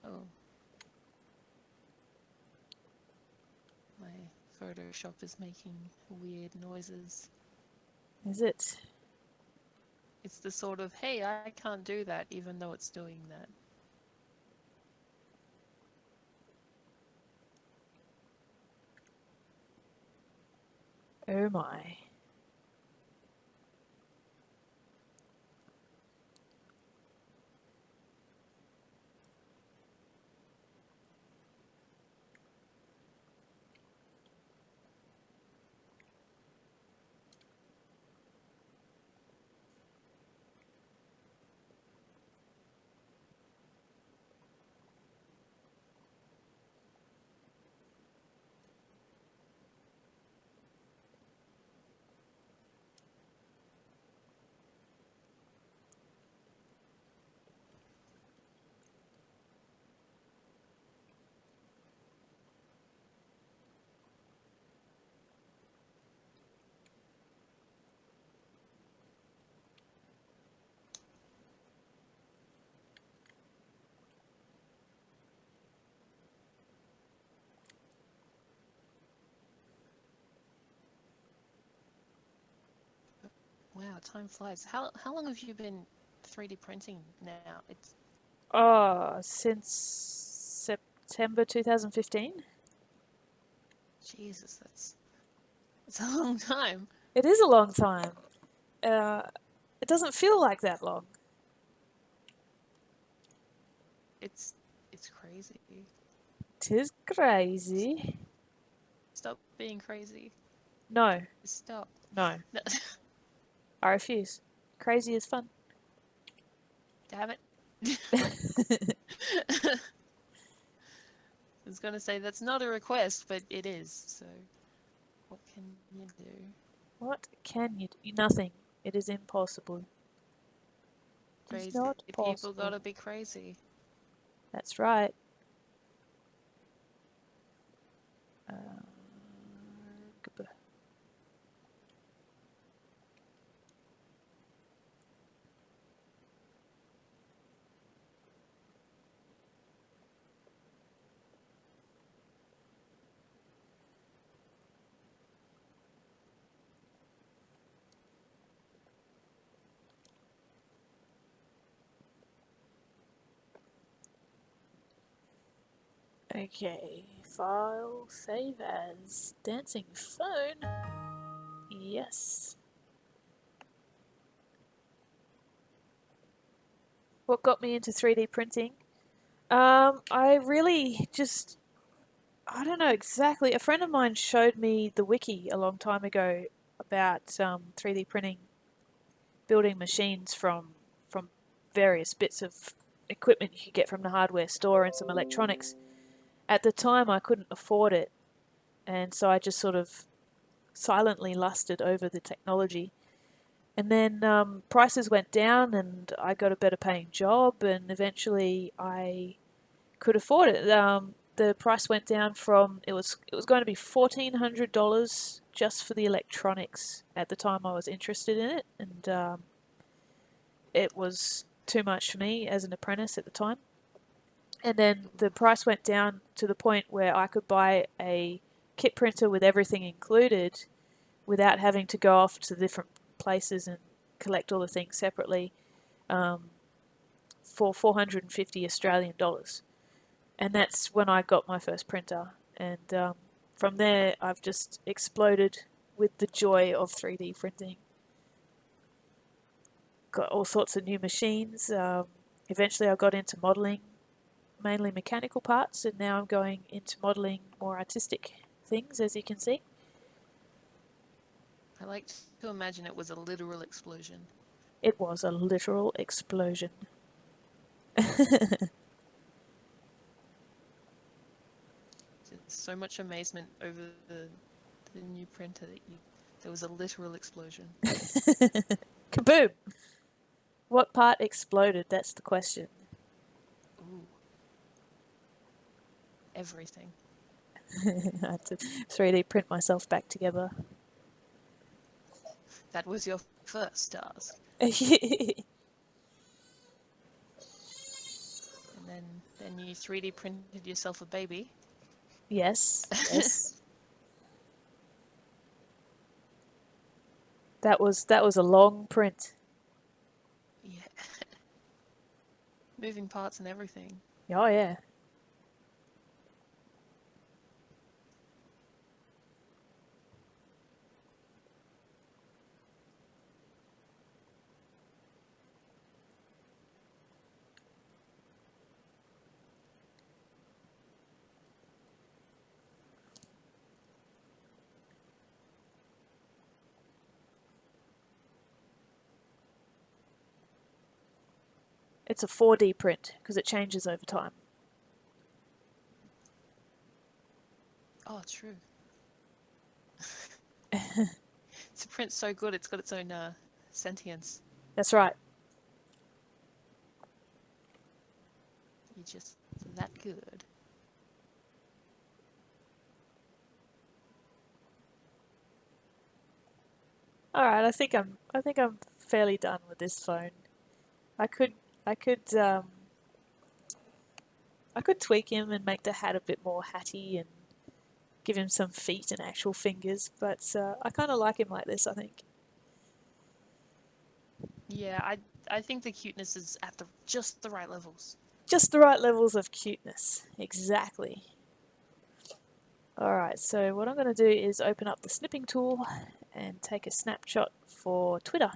S3: Oh. My Photoshop is making weird noises.
S1: Is it?
S3: It's the sort of, hey, I can't do that, even though it's doing that.
S1: Oh my.
S3: Wow, time flies. How long have you been 3D printing now? It's
S1: Since September 2015?
S3: Jesus, it's a long time.
S1: It is a long time. It doesn't feel like that long.
S3: It's crazy.
S1: Tis crazy.
S3: Stop being crazy.
S1: No.
S3: Stop.
S1: No,
S3: No.
S1: I refuse. Crazy is fun.
S3: Damn it. I was gonna say that's not a request, but it is, so what can you do?
S1: What can you do? Nothing. It is impossible. It is
S3: Crazy
S1: not
S3: people
S1: possible.
S3: gotta be crazy.
S1: That's right. Goodbye. Okay, file, save as, dancing phone. Yes. What got me into 3D printing? I really just, I don't know exactly. A friend of mine showed me the wiki a long time ago about 3D printing, building machines from various bits of equipment you could get from the hardware store and some electronics. At the time, I couldn't afford it, and so I just sort of silently lusted over the technology. And then prices went down, and I got a better paying job, and eventually I could afford it. The price went down from it was going to be $1,400 just for the electronics at the time I was interested in it, and it was too much for me as an apprentice at the time. And then the price went down to the point where I could buy a kit printer with everything included without having to go off to different places and collect all the things separately um, for 450 Australian dollars. And that's when I got my first printer. And from there, I've just exploded with the joy of 3D printing. Got all sorts of new machines. Eventually, I got into modeling, mainly mechanical parts, and now I'm going into modeling more artistic things, as you can see.
S3: I like to imagine it was a literal explosion.
S1: It was a literal explosion.
S3: Just so much amazement over the new printer that there was a literal explosion.
S1: Kaboom! What part exploded? That's the question.
S3: Ooh. Everything.
S1: I had to 3D print myself back together.
S3: That was your first task. And then you 3D printed yourself a baby.
S1: Yes, yes. That was a long print.
S3: Yeah. Moving parts and everything.
S1: Oh yeah. It's a 4D print because it changes over time.
S3: Oh, true. It's a print so good, it's got its own sentience.
S1: That's right.
S3: You're just that good.
S1: All right, I think I'm fairly done with this phone. I could I could um I could tweak him and make the hat a bit more hatty and give him some feet and actual fingers, but I kind of like him like this, I think.
S3: Yeah, I think the cuteness is at just the right levels.
S1: Just the right levels of cuteness. Exactly. Alright, so what I'm going to do is open up the snipping tool and take a snapshot for Twitter,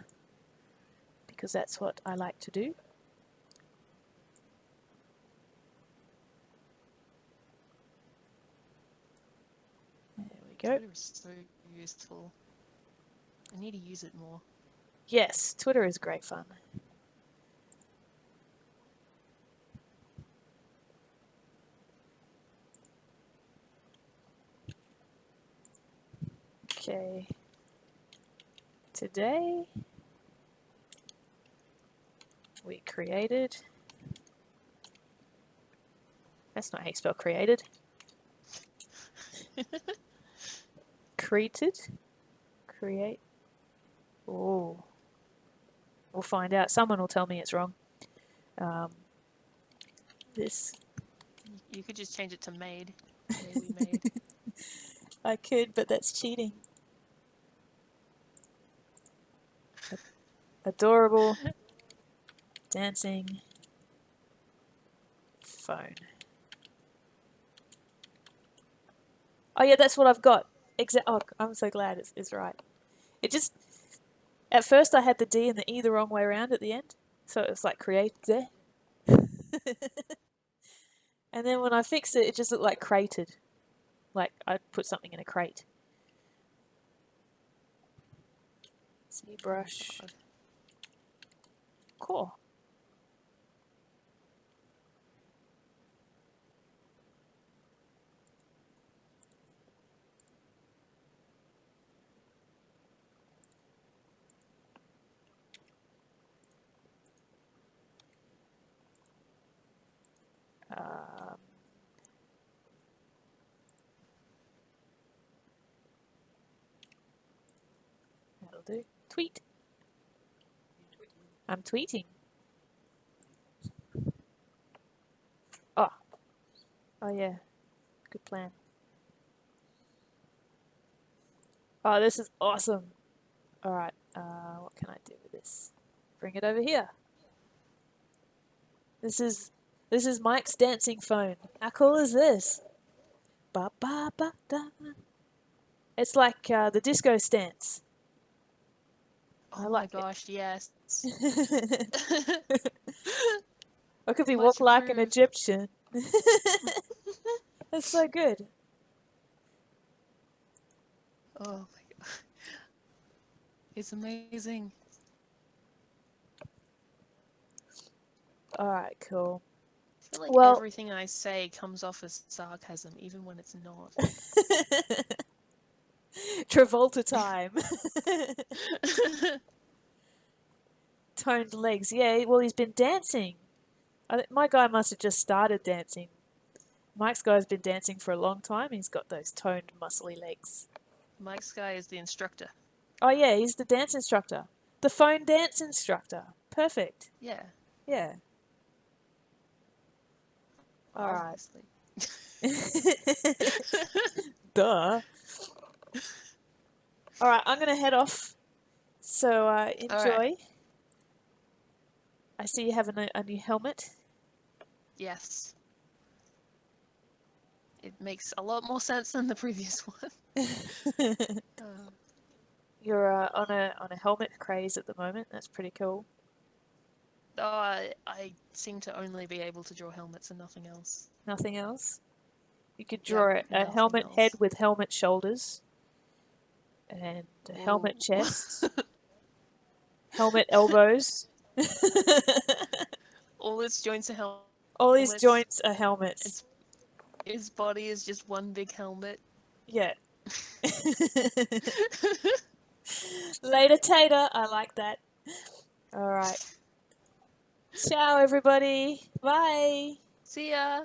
S1: because that's what I like to do. There we go.
S3: Twitter is so useful. I need to use it more.
S1: Yes, Twitter is great fun. Okay. Today we created. That's not how you spell created. Created. Create. Oh. We'll find out. Someone will tell me it's wrong. This.
S3: You could just change it to made. Today we made.
S1: I could, but that's cheating. Adorable. Dancing. Phone. Oh yeah, that's what I've got. Oh, I'm so glad it's right. It just, at first I had the D and the E the wrong way around at the end. So it was like create there. And then when I fixed it, it just looked like crated. Like I put something in a crate. ZBrush. Cool. That'll do. Tweet. I'm tweeting. Oh. Oh yeah. Good plan. Oh, this is awesome. All right. What can I do with this? Bring it over here. This is Mike's dancing phone. How cool is this? Ba ba ba da. It's like the disco stance.
S3: Oh
S1: I
S3: my
S1: like
S3: gosh, yes.
S1: I could be
S3: Much
S1: walk like an
S3: improved.
S1: Egyptian. That's so good.
S3: Oh my god. It's amazing.
S1: All right, cool.
S3: I feel like
S1: Well,
S3: everything I say comes off as sarcasm, even when it's not.
S1: Travolta time. Toned legs. Yeah, well, he's been dancing. My guy must have just started dancing. Mike's guy's been dancing for a long time. He's got those toned, muscly legs.
S3: Mike's guy is the instructor.
S1: Oh, yeah, he's the dance instructor. The phone dance instructor. Perfect.
S3: Yeah,
S1: Yeah. All right.
S3: obviously.
S1: Duh. All right, I'm going to head off. So enjoy.
S3: Alright.
S1: I see you have a new helmet.
S3: Yes. It makes a lot more sense than the previous one.
S1: You're on a helmet craze at the moment. That's pretty cool.
S3: I seem to only be able to draw helmets and nothing else.
S1: Nothing else. You could draw
S3: Yep,
S1: a
S3: nothing
S1: helmet
S3: else.
S1: head with helmet shoulders, and a helmet
S3: Whoa.
S1: chest, helmet elbows.
S3: All its joints are helmets.
S1: All these joints are helmets.
S3: His body is just one big helmet.
S1: Yeah. Later, Tater. I like that. All right. Ciao, everybody. Bye.
S3: See ya!